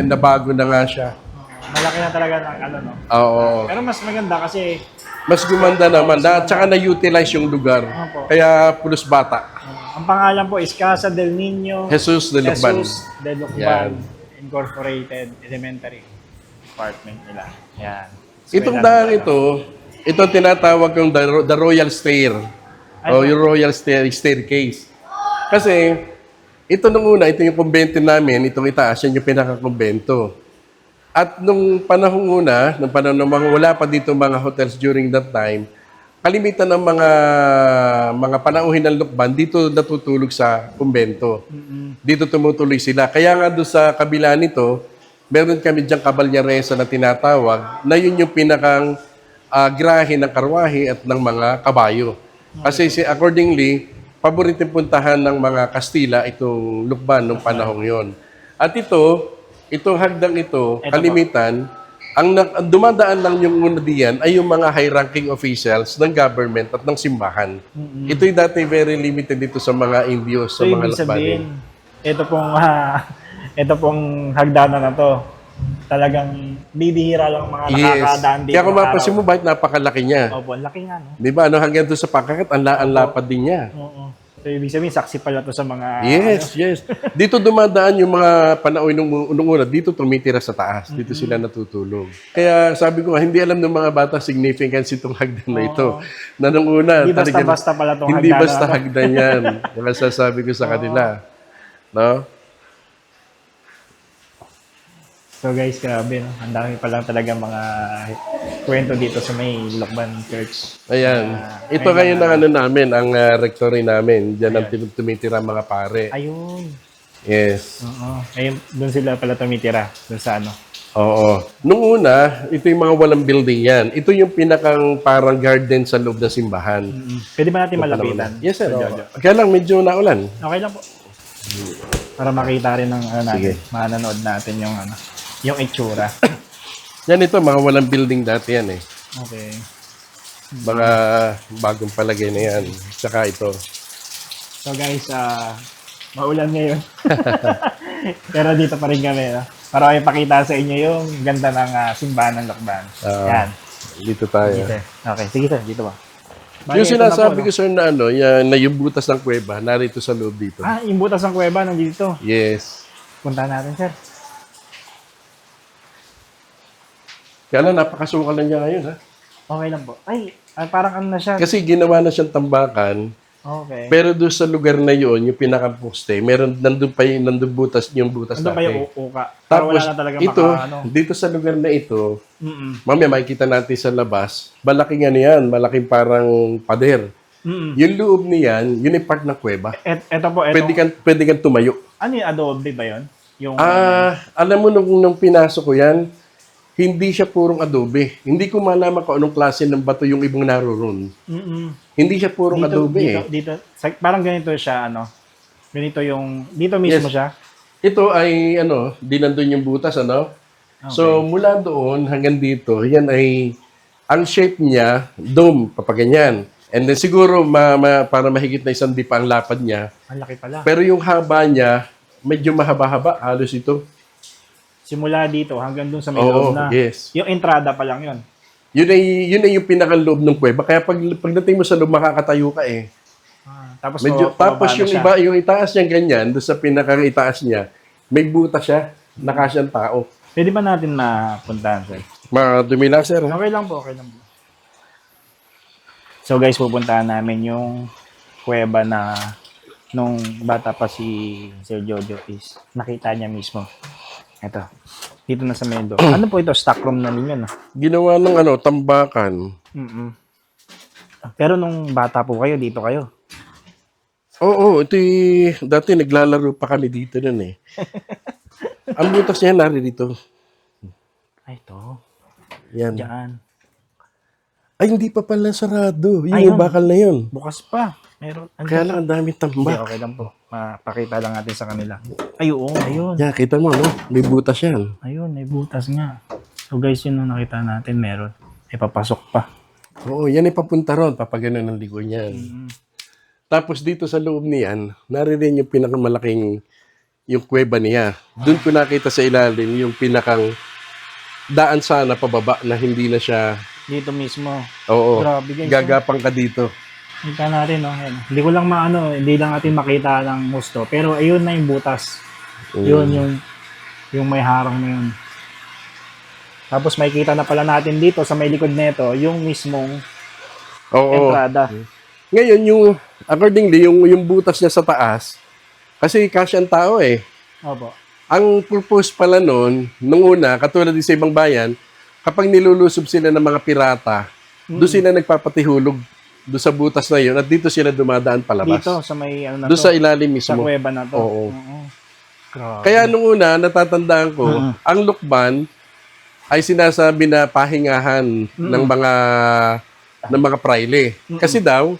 A: nabago na nga siya.
B: Malaki na talaga ng ano, no?
A: Oo.
B: Pero mas maganda kasi
A: Mas gumanda naman. Tsaka na-utilize yung lugar.
B: Opo.
A: Kaya pulos bata.
B: ang pangalan po is Casa del Niño
A: Jesus de Lucban.
B: Jesus de
A: Yan.
B: Lucban Incorporated Elementary Department nila. Yan.
A: Itong
B: Eskwela
A: daan
B: nila.
A: ito tinatawag yung the Royal Stair. O yung Royal Staircase. Kasi, ito nung una, ito yung kumbento namin, itong itaas, yan yung pinaka-kumbento. At nung panahong una, nung panahon ng mga wala pa dito mga hotels during that time, kalimitan ng mga panauhin ng Lukban, dito natutulog sa kumbento. Dito tumutuloy sila. Kaya nga doon sa kabila nito, meron kami diyang kabalyaresa na tinatawag, na yun yung pinakang grahe ng karwahe at ng mga kabayo. Kasi accordingly, paboritong puntahan ng mga Kastila itong Lukban nung panahong yon. At itong hagdang ito,
B: Ito
A: kalimitan, ang dumadaan lang yung una diyan ay yung mga high-ranking officials ng government at ng simbahan. Ito'y dati very limited dito sa mga Indios, sa
B: So,
A: mga
B: ibig sabihin,
A: Lakbanin.
B: ito pong hagdanan na to, talagang bibihira lang mga nakakadaan dito.
A: Kaya kung
B: ng
A: mapasin mo, bakit napakalaki niya?
B: araw. Opo, ang laki nga, no?
A: Di ba? Hanggang doon sa pangkakat, ang lapad din niya.
B: Oo. So, ibig sabihin, saksi pala to sa mga...
A: Yes. Dito dumadaan yung mga panahon nung una. Dito tumitira sa taas. Dito sila natutulog. Kaya sabi ko, hindi alam ng mga bata significance itong hagdan na ito. Na nung una,
B: Hindi
A: talagang-
B: basta-basta pala itong
A: Hindi
B: hagdan
A: basta
B: na to.
A: hagdan yan. Kaya sasabi ko sa kanila. No?
B: So guys, grabe, no? Ang dami pa lang talaga mga kwento dito sa may Lukban Church.
A: Ayan. Ito ngayon ang ano namin, ang rectory namin. Diyan ang tumitira mga pare.
B: Ayun.
A: Yes.
B: Oo. Ayun, doon sila pala tumitira. Doon sa ano.
A: Oo. Nung una, ito yung mga walang building yan. Ito yung pinakang parang garden sa loob ng simbahan.
B: Pwede ba natin malapitan?
A: Yes, sir.
B: Sir
A: Oo.
B: Jojo?
A: Kaya lang, medyo naulan.
B: Okay lang po. Para makita rin ng ano natin,
A: Sige.
B: mananood natin yung ano, yung itsura.
A: Yan ito, mga walang building dati yan eh.
B: Okay.
A: Mga bagong palagay na yan. Tsaka ito.
B: So guys, maulan ngayon. Pero dito pa rin kami, no? Para ipakita sa inyo yung ganda ng simbahan ng Lukban. Yan.
A: Dito tayo.
B: Dito. Okay, sige sir, dito ba? Bali,
A: Yung
B: ito na
A: sinasabi
B: po,
A: ko sir na yung butas ng kuweba, narito sa loob dito.
B: yung butas ng kuweba nandito.
A: Yes.
B: Punta natin, sir.
A: Kaya lang, napakasukal na niya ngayon, ha?
B: Okay lang po. Ay, parang ano na siya.
A: Kasi ginawa na siyang tambakan,
B: Okay.
A: pero doon sa lugar na yon yung pinaka-poste, nandun pa nandun butas, yung butas
B: Ando pa yung
A: natin.
B: uka. Para
A: Tapos,
B: wala na talaga
A: ito,
B: ano.
A: dito sa lugar na ito,
B: Mm-mm.
A: mamaya makikita natin sa labas, malaking ano yan, malaking parang pader.
B: Mm-mm.
A: Yung loob niyan, yun yung part ng kuweba.
B: Eto po, eto.
A: Pwede kang tumayo.
B: Ano yung adobe ba yun? Yung,
A: Alam mo, nung pinasok ko yan, hindi siya purong adobe. Hindi ko malaman kung anong klase ng bato yung ibang naroon.
B: mm-mm.
A: Hindi siya purong adobe
B: Dito, parang ganito siya, ano. Ganito yung, dito mismo
A: Yes.
B: siya.
A: Ito ay, di nandun yung butas, ano?
B: Okay.
A: So, mula doon hanggang dito, yan ay, ang shape niya, dome, papaganyan. And then siguro, para mahigit na isang dipa ang lapad niya.
B: Ang laki pala.
A: Pero yung haba niya, medyo mahaba-haba, halos ito.
B: Simula dito hanggang dun sa may
A: Oo,
B: loob na.
A: yes.
B: Yung entrada pa lang yun.
A: Yun ay yung pinakaloob ng kuweba. Kaya pagdating mo sa loob, makakatayo ka eh.
B: Tapos,
A: Tapos
B: pababa
A: yung
B: na siya.
A: iba, yung itaas niya ganyan, doon sa pinaka-itaas niya, may butas siya, nakasyang tao.
B: Pwede ba natin mapuntahan, sir?
A: Madumi lang, sir.
B: Okay lang po, okay lang po. So guys, pupuntahan namin yung kuweba na nung bata pa si Sir Jojo is nakita niya mismo. Ito. Dito na sa medo. Ano po ito? Stock room na ninyo, no?
A: Ginawa ng tambakan.
B: Mm-mm. Pero nung bata po kayo, dito kayo.
A: Oo, dati naglalaro pa kami dito nun eh. Ang butas niya naririto.
B: Ay, ito.
A: Yan.
B: Diyan.
A: Ay, hindi pa pala sarado. Yung
B: Ayun.
A: bakal na yun.
B: Bukas pa. Meron.
A: Kaya lang ang dami
B: Hindi,
A: tambak.
B: okay lang po. Mapakita lang natin sa kanila. Ay, oo. Ayun.
A: Yan, kita mo, no? May butas yan.
B: Ayun, may butas nga. So guys, yun ang nakita natin. Meron. Ay, papasok pa.
A: Oo, yan ay papunta ron. Papagano ng ligo niyan.
B: Mm-hmm.
A: Tapos dito sa loob niyan, naririn yung pinakamalaking yung kuweba niya. Doon ko nakita sa ilalim yung pinakang daan sana pababa na hindi na siya,
B: Dito mismo.
A: oo,
B: Grabe guys.
A: gagapang ka dito.
B: Kita natin, no? Ayan. Hindi ko lang hindi lang natin makita ng gusto. Pero ayun na yung butas. Yun, yung may harang na yun. Tapos makikita na pala natin dito sa may likod nito, yung mismong
A: Oo.
B: entrada.
A: Ngayon, accordingly, yung butas niya sa taas, kasi kasya ang tao eh.
B: Opo.
A: Ang purpose pala nun, nung una, katulad din sa ibang bayan, kapag nilulusob sila ng mga pirata, doon sila nagpapatihulog doon sa butas na yun at dito sila dumadaan palabas.
B: Dito, sa may ano na
A: Doon
B: to.
A: sa ilalim
B: Sa
A: mismo.
B: kuweba na to.
A: Oo.
B: Grabe.
A: Kaya nung una, natatandaan ko, ang lukban ay sinasabi na pahingahan ng mga praile. Kasi daw,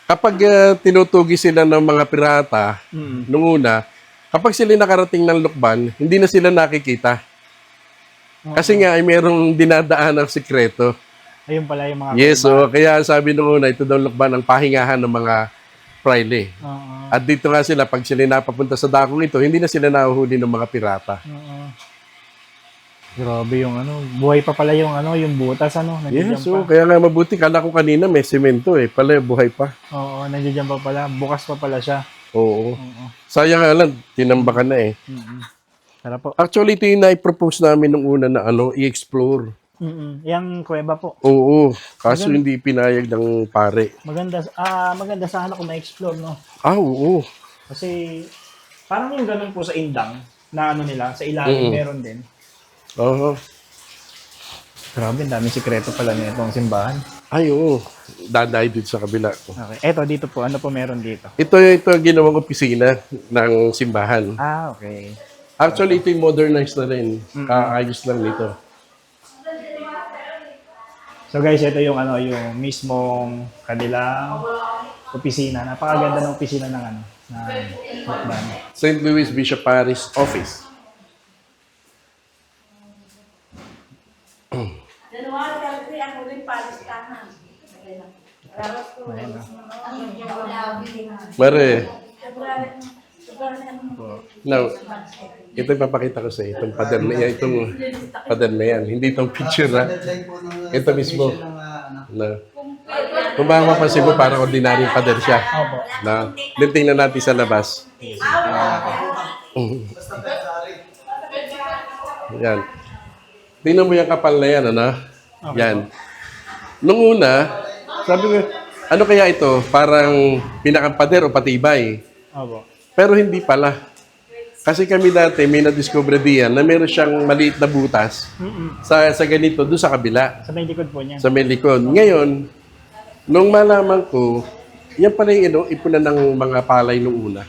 A: kapag tinutugi sila ng mga pirata, nung una, kapag sila nakarating ng lukban, hindi na sila nakikita. Kasi nga ay merong dinadaan ng sikreto.
B: Ayun pala yung mga
A: Yes,
B: kuweba.
A: so kaya sabi nung una, ito daw lukban ang pahingahan ng mga praile.
B: Oo.
A: At dito nga sila, pag sila napapunta sa dakong ito, hindi na sila nahuhuli ng mga pirata.
B: Oo. Grabe yung buhay pa pala yung yung butas nandiyan
A: Yes, so
B: pa.
A: kaya nga mabuti. Kala ko kanina may semento eh. Pala buhay pa.
B: Oo, nandiyan pa pala. Bukas pa pala siya.
A: Oo.
B: Oo.
A: Sayang nga lang, tinambakan na eh.
B: Tara po.
A: Actually, ito yung na-propose namin nung una na i-explore.
B: Yang kuweba po.
A: Oo. Kaso hindi pinayag ng pare.
B: Maganda sana kung na-explore, no?
A: Oo.
B: Kasi parang yung ganun po sa Indang na nila, sa ilalim meron din.
A: Oo.
B: Grabe, daming sikreto pala nitong simbahan.
A: Ay, oo. Daday dito sa kabila ko.
B: Okay. Eto, dito po. Ano po meron dito?
A: Ito ang ginawang opisina ng simbahan.
B: Okay.
A: Actually, ito yung modernized na rin. Kaayos lang nito.
B: So guys, ito yung yung mismong kanilang opisina. Napakaganda ng opisina ng ng Lukban.
A: St. Louis Bishop Parish Office. Mare. Now, ito yung papakita ko sa iyo. Itong pader na yan. Itong pader na yan. Hindi itong picture ha. Ito mismo. Na, kung baka mapansin mo, parang ordinaryong pader siya.
B: Opo.
A: Na, tingnan natin sa labas. Yan. Tingnan mo yung kapal na yan, ano? Yan. Nung una, sabi ko, ano kaya ito? Parang pinakampader o patibay.
B: Opo.
A: Pero hindi pala. Kasi kami dati, may na-discover diyan na meron siyang maliit na butas sa ganito, doon sa kabila,
B: Sa may likod po niya.
A: sa may likod. Ngayon, nung malaman ko, yan pala yung ipunan ng mga palay nung una.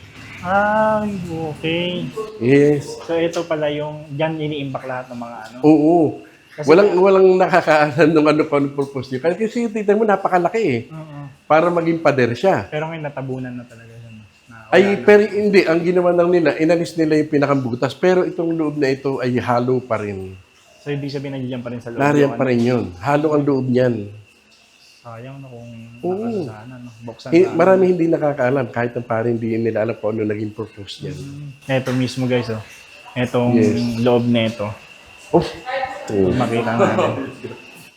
B: Ah, okay.
A: Yes.
B: So ito pala yung diyan iniimbak lahat ng mga ano.
A: Oo. Walang nakakaalam nung ano pa ang purpose niya. Kasi tignan mo, napakalaki eh.
B: Oo.
A: Para maging pader siya.
B: Pero ngayon natabunan na talaga siya. Na,
A: Ay, pero hindi. Ang ginawa lang nila, inalis nila yung pinakambutas. Pero itong loob na ito ay halo pa rin.
B: so ibig sabihin nandiyan pa rin sa loob.
A: Nariyan
B: yung
A: pa rin yun. Halo ang loob niyan.
B: Sayang no kung
A: Oo.
B: nakasana no. Buksan
A: Marami hindi nakakaalam. Kahit ang pare hindi nila alam kung ano naging purpose niyan.
B: Ito mismo guys oh. Etong
A: Yes.
B: loob nito.
A: Oh.
B: Makita natin.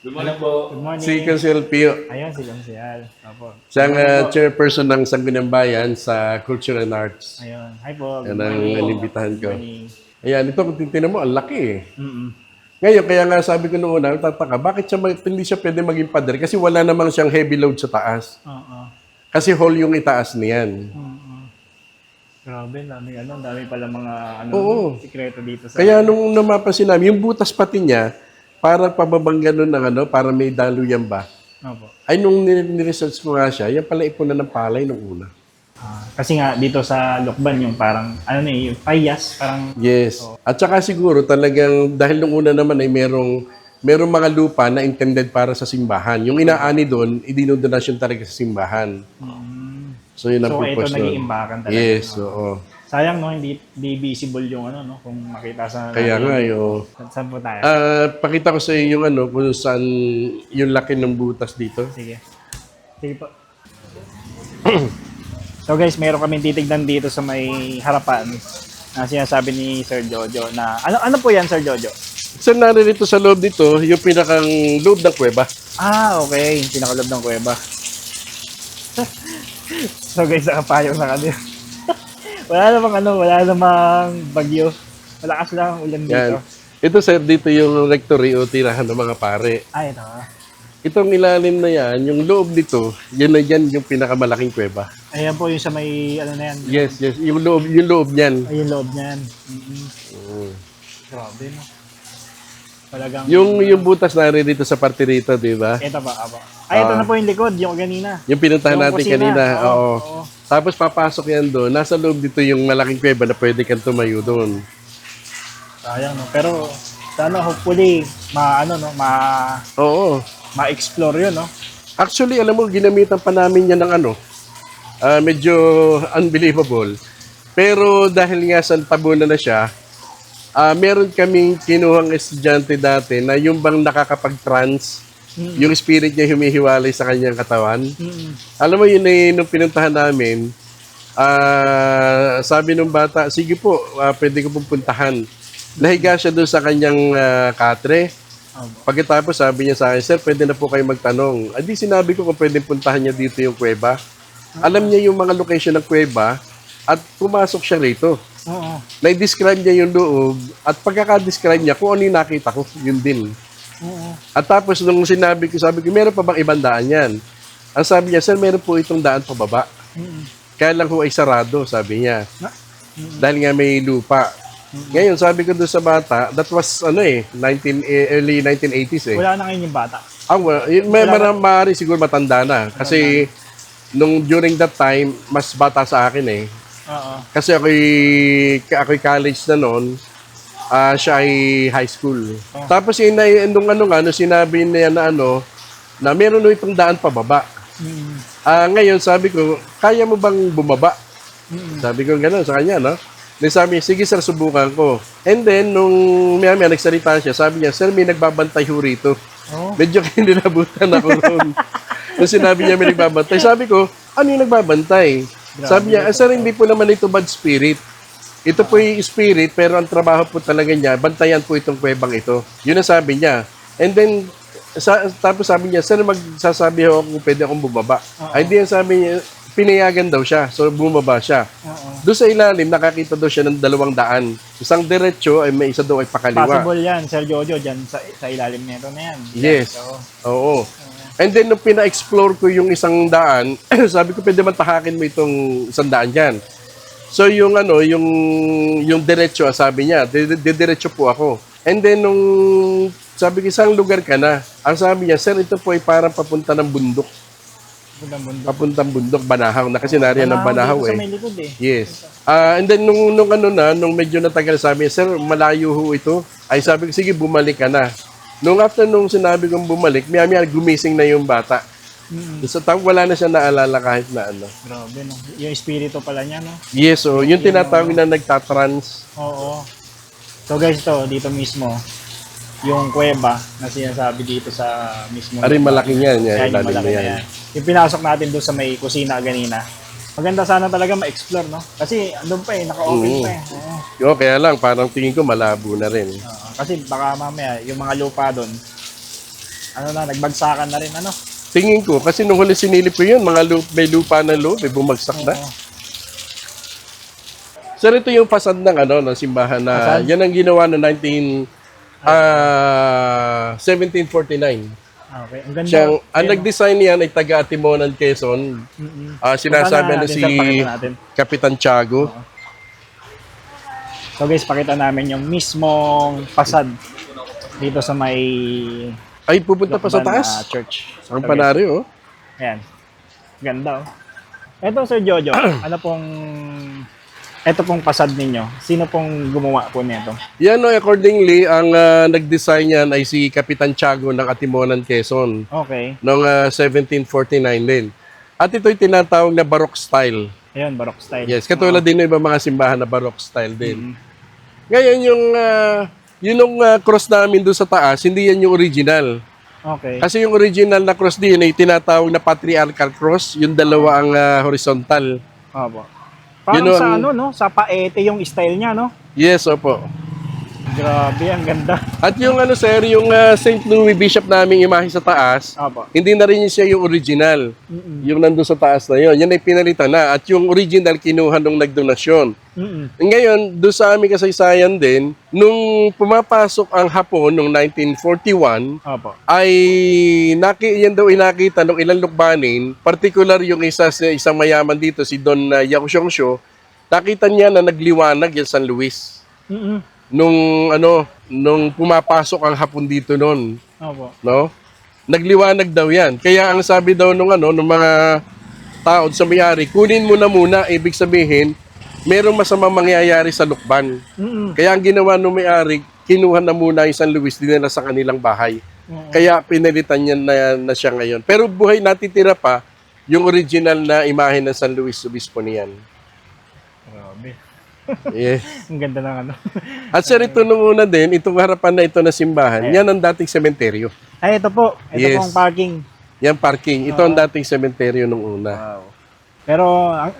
B: Good morning.
A: Si Council Pio.
B: Ayun si Kamsial. Opo.
A: Siya ang chairperson ng Sangguniang Bayan sa Culture and Arts.
B: Ayun. Hi po.
A: Yan ang inimbitahan ko.
B: Morning.
A: Ayan, ito kung titignan mo, ang laki eh.
B: Mm.
A: Ngayon, kaya nga sabi ko noong una, tataka, bakit siya hindi siya pwede maging pader? Kasi wala namang siyang heavy load sa taas.
B: Oo.
A: Kasi hole yung itaas niyan.
B: Grabe, dami pala mga
A: Oo.
B: sikreto dito sa
A: Kaya nung namapansin namin, yung butas pati niya, parang pababang ganun ng ano, para may daluyan ba.
B: Opo.
A: Ay, nung niresearch ko nga siya, yan pala ipunan ng palay nung una.
B: Kasi nga dito sa Lokban yung parang yung payas, parang
A: Yes. At saka siguro talagang, dahil nung una naman ay merong mga lupa na intended para sa simbahan. Yung inaani doon, idinodonasyon talaga sa simbahan. So yun ang
B: so ito
A: purpose nun.
B: nag-iimbakan talaga.
A: Yes, oo.
B: Sayang no, hindi visible yung kung makita sa
A: Kaya nga, yo.
B: Saan po tayo?
A: Pakita ko sa iyo yung kung saan yung laki ng butas dito.
B: Sige. Sige po. So guys, meron kaming titignan dito sa may harapan na sinasabi ni Sir Jojo na ano po yan Sir Jojo?
A: So narito sa loob dito, yung pinakang loob ng kuweba.
B: Ah, okay. Yung pinakalob ng kuweba. So guys, nakapayong na kami. wala namang bagyo. Malakas lang ang ulan dito.
A: Yan. Ito sir, dito yung rectory o tirahan ng mga pare.
B: Ah, ito.
A: Itong ilalim na yan, yung loob dito, yan na yan yung pinakamalaking kuweba.
B: Ayan po yung sa may na yan.
A: Yes, yes. Yung loob niyan.
B: Ay, yung loob niyan. Grabe, no? Talagang...
A: Yung butas narito sa parte rito, di ba?
B: Ito pa, apo. Ay, ito na po yung likod, yung kanina.
A: Yung pinuntahan
B: Yung
A: natin
B: kusina.
A: kanina. Oo.
B: Oo.
A: Tapos papasok yan doon. Nasa loob dito yung malaking kuweba na pwede kang tumayo doon.
B: Sayang, no? Pero, sana hopefully,
A: Oo.
B: ma-explore yun, no?
A: Actually, alam mo, ginamitan pa namin yan ng medyo unbelievable. Pero dahil nga sa tabunan na siya, meron kaming kinuhang estudyante dati na yung bang nakakapag-trans, yung spirit niya humihiwalay sa kanyang katawan. Alam mo, yun nung pinuntahan namin, sabi nung bata, sige po, pwede ko pupuntahan. Nahiga siya doon sa kanyang katre. Pagkatapos sabi niya sa akin, sir, pwede na po kayo magtanong. Adi sinabi ko kung pwede puntahan niya dito yung kuweba. Alam niya yung mga location ng kuweba at pumasok siya rito.
B: Oo.
A: Na-describe niya yung loob at pagkaka-describe niya kung ano yung nakita ko, yun din.
B: Oo.
A: At tapos nung sabi ko, meron pa bang ibang daan yan? Ang sabi niya, sir, meron po itong daan pababa. Kaya lang ho ay sarado, sabi niya. Dahil nga may lupa. Ngayon, sabi ko doon sa bata, that was early 1980s eh.
B: Wala na ngayon yung bata.
A: Maaari siguro matanda na. Kasi during that time, mas bata sa akin eh.
B: Oo.
A: Kasi ako'y college na noon, siya ay high school. Tapos nung sinabi niya na meron na itong daan pababa. Ngayon, sabi ko, kaya mo bang bumaba? Sabi ko gano'n sa kanya, no? Then sabi niya, sige sir, subukan ko. And then, nung maya nagsalita siya, sabi niya, sir, may nagbabantay ho rito.
B: Oh.
A: Medyo kinilabutan ako noon. Nung sinabi niya may nagbabantay, sabi ko, ano yung nagbabantay? Sabi niya, sir, hindi po naman ito bad spirit. Ito po yung spirit, pero ang trabaho po talaga niya, bantayan po itong kuwebang ito. Yun ang sabi niya. And then, tapos sabi niya, sir, magsasabi ako kung pwede akong bumaba. Ay, di yan sabi niya, pinayagan daw siya. So bumaba siya.
B: Oo.
A: Doon sa ilalim, nakakita daw siya ng 2 daan. Isang diretso, ay may isa daw ay pakaliwa.
B: Possible yan, Sir Jojo, dyan sa ilalim nito na yan.
A: Yes.
B: So,
A: Oo. And then, nung pina-explore ko yung isang daan, sabi ko, pwede man tahakin mo itong isang daan dyan. So, yung diretso, sabi niya, diretso po ako. And then, nung sabi ko, isang lugar ka na. Ang sabi niya, sir, ito po ay parang papunta ng bundok.
B: bundok.
A: Papuntang bundok, Banahaw. Na kasi nariyan ng Banahaw
B: dito
A: eh.
B: sa may likod eh.
A: Yes. And then, nung medyo natagal, sabi niya, sir, malayo ho ito. Ay, sabi ko, sige, bumalik ka na. Nung after nung sinabi kong bumalik, maya gumising na yung bata. So, wala na siya naalala kahit na ano.
B: Grabe, no? Yung espiritu pala niya, no?
A: Yes, so, yung tinatawag na nagtatrans.
B: Oo. So guys, to dito mismo, yung kuweba na sinasabi dito sa mismo.
A: Ari, malaki yan.
B: Yan, yung
A: Lalim
B: malaki
A: na
B: na yan. Yung pinasok natin doon sa may kusina ganina. Maganda sana talaga ma-explore, no? Kasi andun pa eh, naka-open pa eh. Oo.
A: Yo, kaya lang, parang tingin ko malabo na rin.
B: Oo. Kasi baka mamaya, yung mga lupa doon, nagbagsakan na rin, ano?
A: Tingin ko, kasi nung huli sinilip ko yun, may lupa na loob, may bumagsak na.
B: Oo.
A: Sir, ito yung fasad ng simbahan na,
B: Fasad?
A: yan ang ginawa no 1749.
B: Okay, ang ganda.
A: Ang nag-design yan ay taga Timonan, Quezon. Sinasabi na si
B: natin.
A: Kapitan Tiago.
B: So guys, pakita namin yung mismong fasad dito sa may
A: Ay, pupunta pa sa
B: Lukban,
A: taas.
B: church.
A: Ang panari, oh.
B: Ayan. Ganda, oh. Eto, Sir Jojo, ito pong fasad ninyo, sino pong gumawa po nito?
A: Yan, no, accordingly, ang nag-design yan ay si Kapitan Tiago ng Atimonan, Quezon.
B: Okay.
A: Noong 1749 din. At ito'y tinatawag na Baroque style.
B: Ayun, Baroque style.
A: Yes, katulad din ng iba mga simbahan na Baroque style din. Ngayon, yung cross namin doon sa taas, hindi yan yung original.
B: Okay.
A: Kasi yung original na cross din ay tinatawag na patriarchal cross, yung dalawa ang horizontal.
B: Opo. Parang
A: Yun
B: sa
A: ang-
B: sa paete yung style niya, no?
A: Yes, opo.
B: Grabe, ang ganda.
A: At yung sir, yung St. Louis Bishop naming imahe sa taas,
B: Opo.
A: hindi na rin siya yung original. Yung nandun sa taas na yun. Yan ay pinalitan na. At yung original, kinuha nung nagdonasyon. Ngayon, doon sa aming kasaysayan din, nung pumapasok ang Hapon noong 1941,
B: Opo.
A: ay yan daw inakita ng ilang lukbanin, particular yung isang mayaman dito, si Don Yakusyongshyo, nakita niya na nagliwanag yung San Luis. Nung pumapasok ang Hapon dito noon,
B: Opo.
A: no? Nagliwanag daw yan. Kaya ang sabi daw nung mga tao sa may-ari, kunin mo na muna, ibig sabihin, merong masamang mangyayari sa lukban. Kaya ang ginawa ng may-ari, kinuha na muna yung San Luis, dinala sa kanilang bahay. Kaya pinalitan niya na siya ngayon. Pero buhay natitira pa yung original na imahe ng San Luis Obispo niyan.
B: Grabe.
A: Yes.
B: Ang ganda ng ano.
A: At sir, ito nung una din, itong harapan na ito na simbahan, yan ang dating sementeryo.
B: Ay, ito po. Ito
A: Yes.
B: pong parking.
A: Yan parking. Ito ang dating sementeryo nung una.
B: Wow. Pero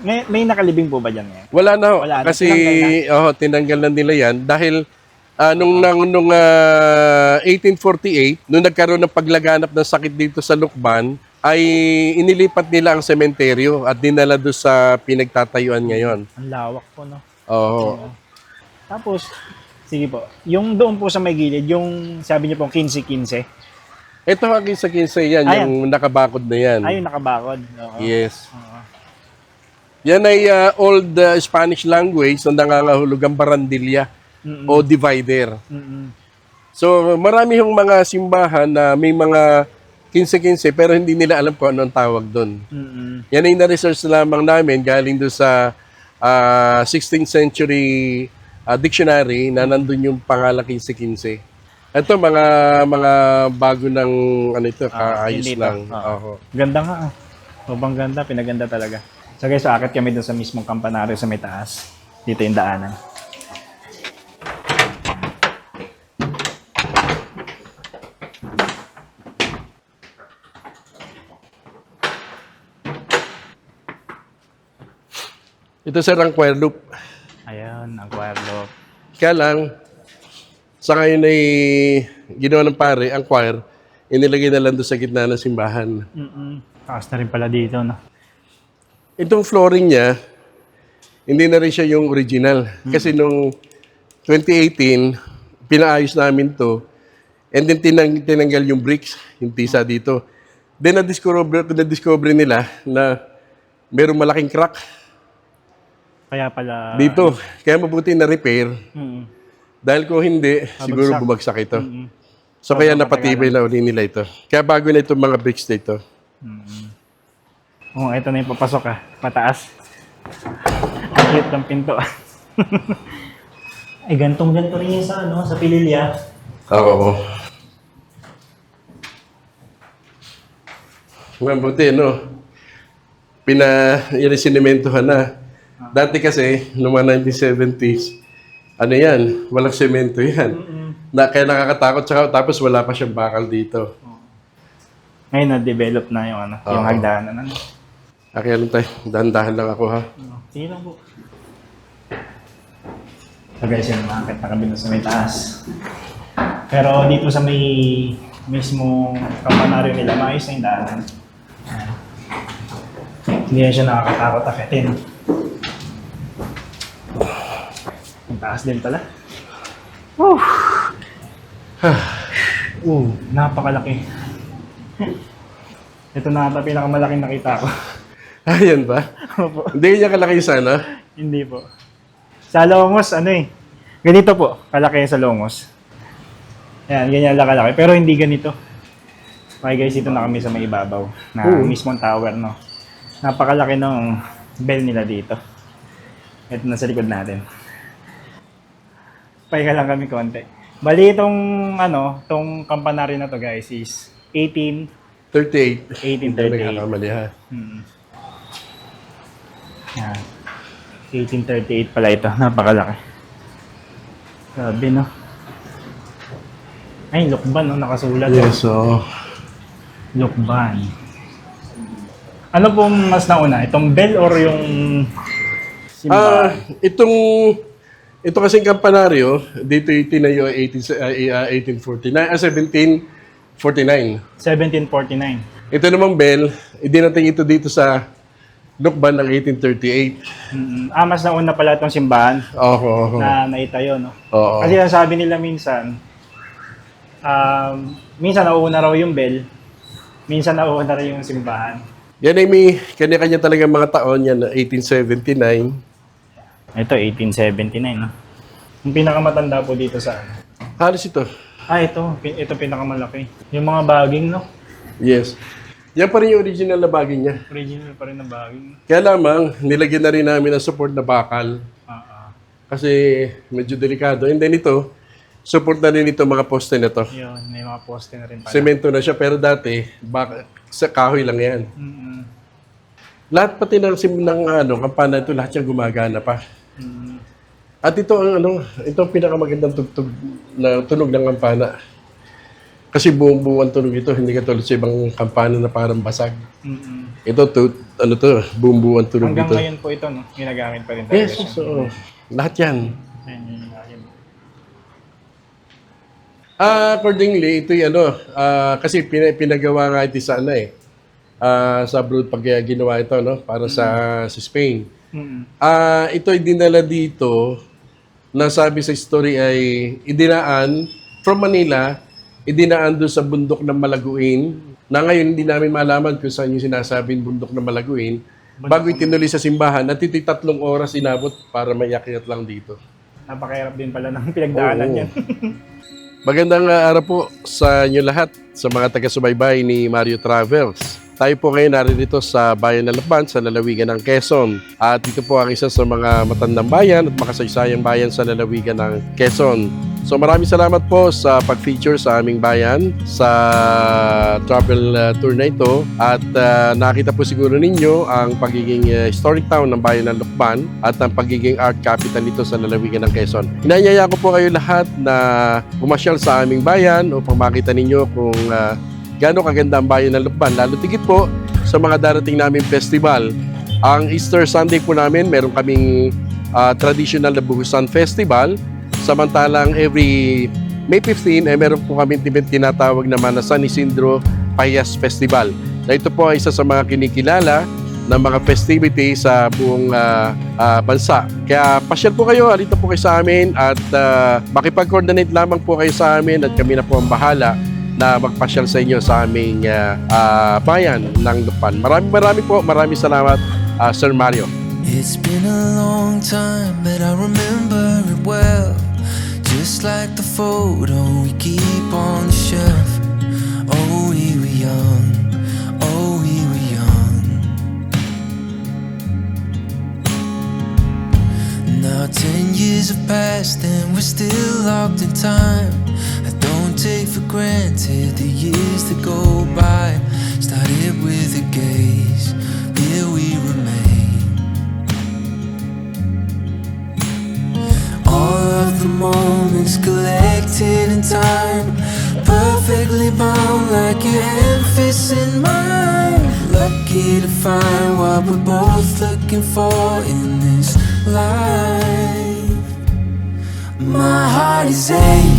B: may nakalibing po ba dyan ngayon?
A: Wala na ho.
B: Wala na.
A: Kasi tinanggal na nila yan dahil nung 1848, nung nagkaroon ng paglaganap ng sakit dito sa Lukban, ay inilipat nila ang sementeryo at dinala doon sa pinagtatayuan ngayon.
B: Ang lawak po, no?
A: Oo.
B: Tapos, sige po, yung doon po sa may gilid, yung sabi niyo pong 15-15,
A: Ito hanggang sa 15 yan,
B: Ayan.
A: yung nakabakod na yan.
B: ayun nakabakod. Oo.
A: Yes.
B: Oo.
A: Yan ay old Spanish language na nangangahulugang barandilya o divider. So marami yung mga simbahan na may mga 15-15 pero hindi nila alam kung ano ang tawag doon. Yan ay na-research lamang namin galing doon sa 16th century dictionary na nandun yung pangalan 15-15. Ito mga bago ng kaayos
B: hindi
A: lang.
B: pa.
A: Oo.
B: Ganda nga. Sobrang ganda, pinaganda talaga. So guys, akit kami doon sa mismong kampanaryo sa may taas. Dito yung daanan.
A: Ito sir ang choir loop.
B: Ayun, ang choir loop.
A: Kaya lang, sa ngayon ay ginawa ng pare, ang choir, inilagay na lang doon sa gitna ng simbahan.
B: Taas na rin pala dito, no?
A: Itong flooring niya, hindi na rin siya yung original. Kasi nung 2018, pinaayos namin to. And then tinanggal yung bricks, yung tisa dito. Then na-discover nila na merong malaking crack
B: Kaya pala...
A: dito. Kaya mabuti na repair.
B: Mm.
A: Dahil kung hindi, siguro bumagsak ito. So kaya napatibay na uli nila ito. Kaya bago na itong mga bricks dito.
B: Oh, ito na yung papasok pataas. Ang cute ng pinto. Ay, gantong-ganto rin yun sa Pililya.
A: Oo. Mabuti, no? Sinamentohan na. Dati kasi, noong mga 1970s, ano yan, walang semento yan. Kaya nakakatakot, tapos wala pa siyang bakal dito.
B: Ngayon na-develop na yung yung
A: Oo.
B: hagdanan.
A: Kaya lang tayo, dahan-dahan lang ako, ha?
B: Sige lang po. So guys, yun, makakit na kami na sa may taas. Pero dito sa may mismo kampanaryo nila, maayos na yung daanan. Ayan. Hindi na siya nakakatakot akitin. Ang taas din pala. Napakalaki. Ito na ata pinakamalaking nakita ko.
A: Ayan ba?
B: Opo.
A: Hindi niya kalaki sana.
B: Hindi po. Sa Longos, ganito po, kalaki sa Longos. Yan, ganyan lang kalaki. Pero hindi ganito. Okay guys, ito na kami sa may ibabaw na mismong tower, no. Napakalaki ng bell nila dito. Ito na sa likod natin. Pahinga lang kami konti. Bali itong kampanaryo na to guys is
A: 38.
B: 1838.
A: Nagkakamali, ha?
B: Yan. 1838 pala ito. Napakalaki. Grabe, no? Ay, Lukban, no? Nakasulat.
A: Yes, so...
B: Lukban. Ano pong mas nauna? Itong bell or yung simbahan?
A: Ito kasing kampanaryo, dito itinayo 1749.
B: 1749.
A: Ito namang bell, idinating ito dito sa Lukban ng 1838.
B: Mas nauna pala itong simbahan
A: Oo.
B: na naitayo, no?
A: Oo.
B: Kasi ang sabi nila minsan, minsan nauuna raw yung bell, minsan nauuna rin yung simbahan.
A: Yan ay may kanya-kanya talagang mga taon yan, 1879.
B: Ito, 1879, no? Yung pinakamatanda po dito sa
A: Halos ito.
B: ito pinakamalaki. Yung mga baging, no?
A: Yes. Yan pa rin yung original na bagay niya.
B: Original pa rin ng baging.
A: Kaya lamang, nilagyan na rin namin ang support na bakal. Kasi medyo delikado. And then ito, support na rin ito mga poste na to.
B: Yun, may mga poste na rin pala.
A: Semento na siya, pero dati, sa kahoy lang yan. Lahat pati ng kampana ito, lahat yung gumagana pa. At ito ang pinakamagandang tugtog na tunog ng kampana. Kasi buong ang tunog ito, hindi katulad sa ibang kampana na parang basag. Ito, buong ang tunog
B: Hanggang
A: dito.
B: ngayon po ito, no? Ginagamit pa rin talaga
A: Yes,
B: siya.
A: so, lahat yan.
B: Ayun.
A: Accordingly, ito kasi pinagawa nga ito sa sa abroad pag ginawa ito, no? Para sa Spain. Ito ay dinala dito na sabi sa story ay idinaan from Manila, idinaan doon sa bundok ng Malaguin, na ngayon hindi namin malaman kung saan yung sinasabing bundok ng Malaguin, bago itinuli sa simbahan, at ito'y 3 oras inabot para maiakyat lang dito.
B: Napakahirap din pala ng pinagdaanan
A: Oo.
B: yan.
A: Magandang araw po sa inyo lahat, sa mga taga-subaybay ni Mario Travels. Tayo po ngayon narito sa bayan ng Lukban, sa lalawigan ng Quezon. At ito po ang isa sa mga matandang bayan at makasaysayang bayan sa lalawigan ng Quezon. So maraming salamat po sa pag-feature sa aming bayan sa travel tour na ito. At nakita po siguro ninyo ang pagiging historic town ng bayan ng Lukban at ang pagiging art capital nito sa lalawigan ng Quezon. Inanyaya ko po kayo lahat na pumasyal sa aming bayan upang makita ninyo kung gaano kaganda ang bayan ng Lukban. Lalo tigit po sa mga darating namin festival. Ang Easter Sunday po namin, meron kaming traditional na Buhusan Festival. Samantalang every May 15, meron po kami tinatawag naman na San Isidro Payas Festival. Na ito po ay isa sa mga kinikilala ng mga festivity sa buong bansa. Kaya pasyal po kayo, alito po kayo sa amin at makipag-coordinate lamang po kayo sa amin at kami na po ang bahala na magpasyal sa inyo sa aming bayan ng Lukban. Maraming salamat, Sir Mario.
D: It's been a long time, but I remember it well. Just like the photo we keep on the shelf. Oh, we were young. Oh, we were young. Now 10 years have passed and we're still locked in time. I don't take for granted the years that go by. Started with a gaze, here we remain. All of the moments collected in time, perfectly bound like your hand fits in mine. Lucky to find what we're both looking for in this life. My heart is aching.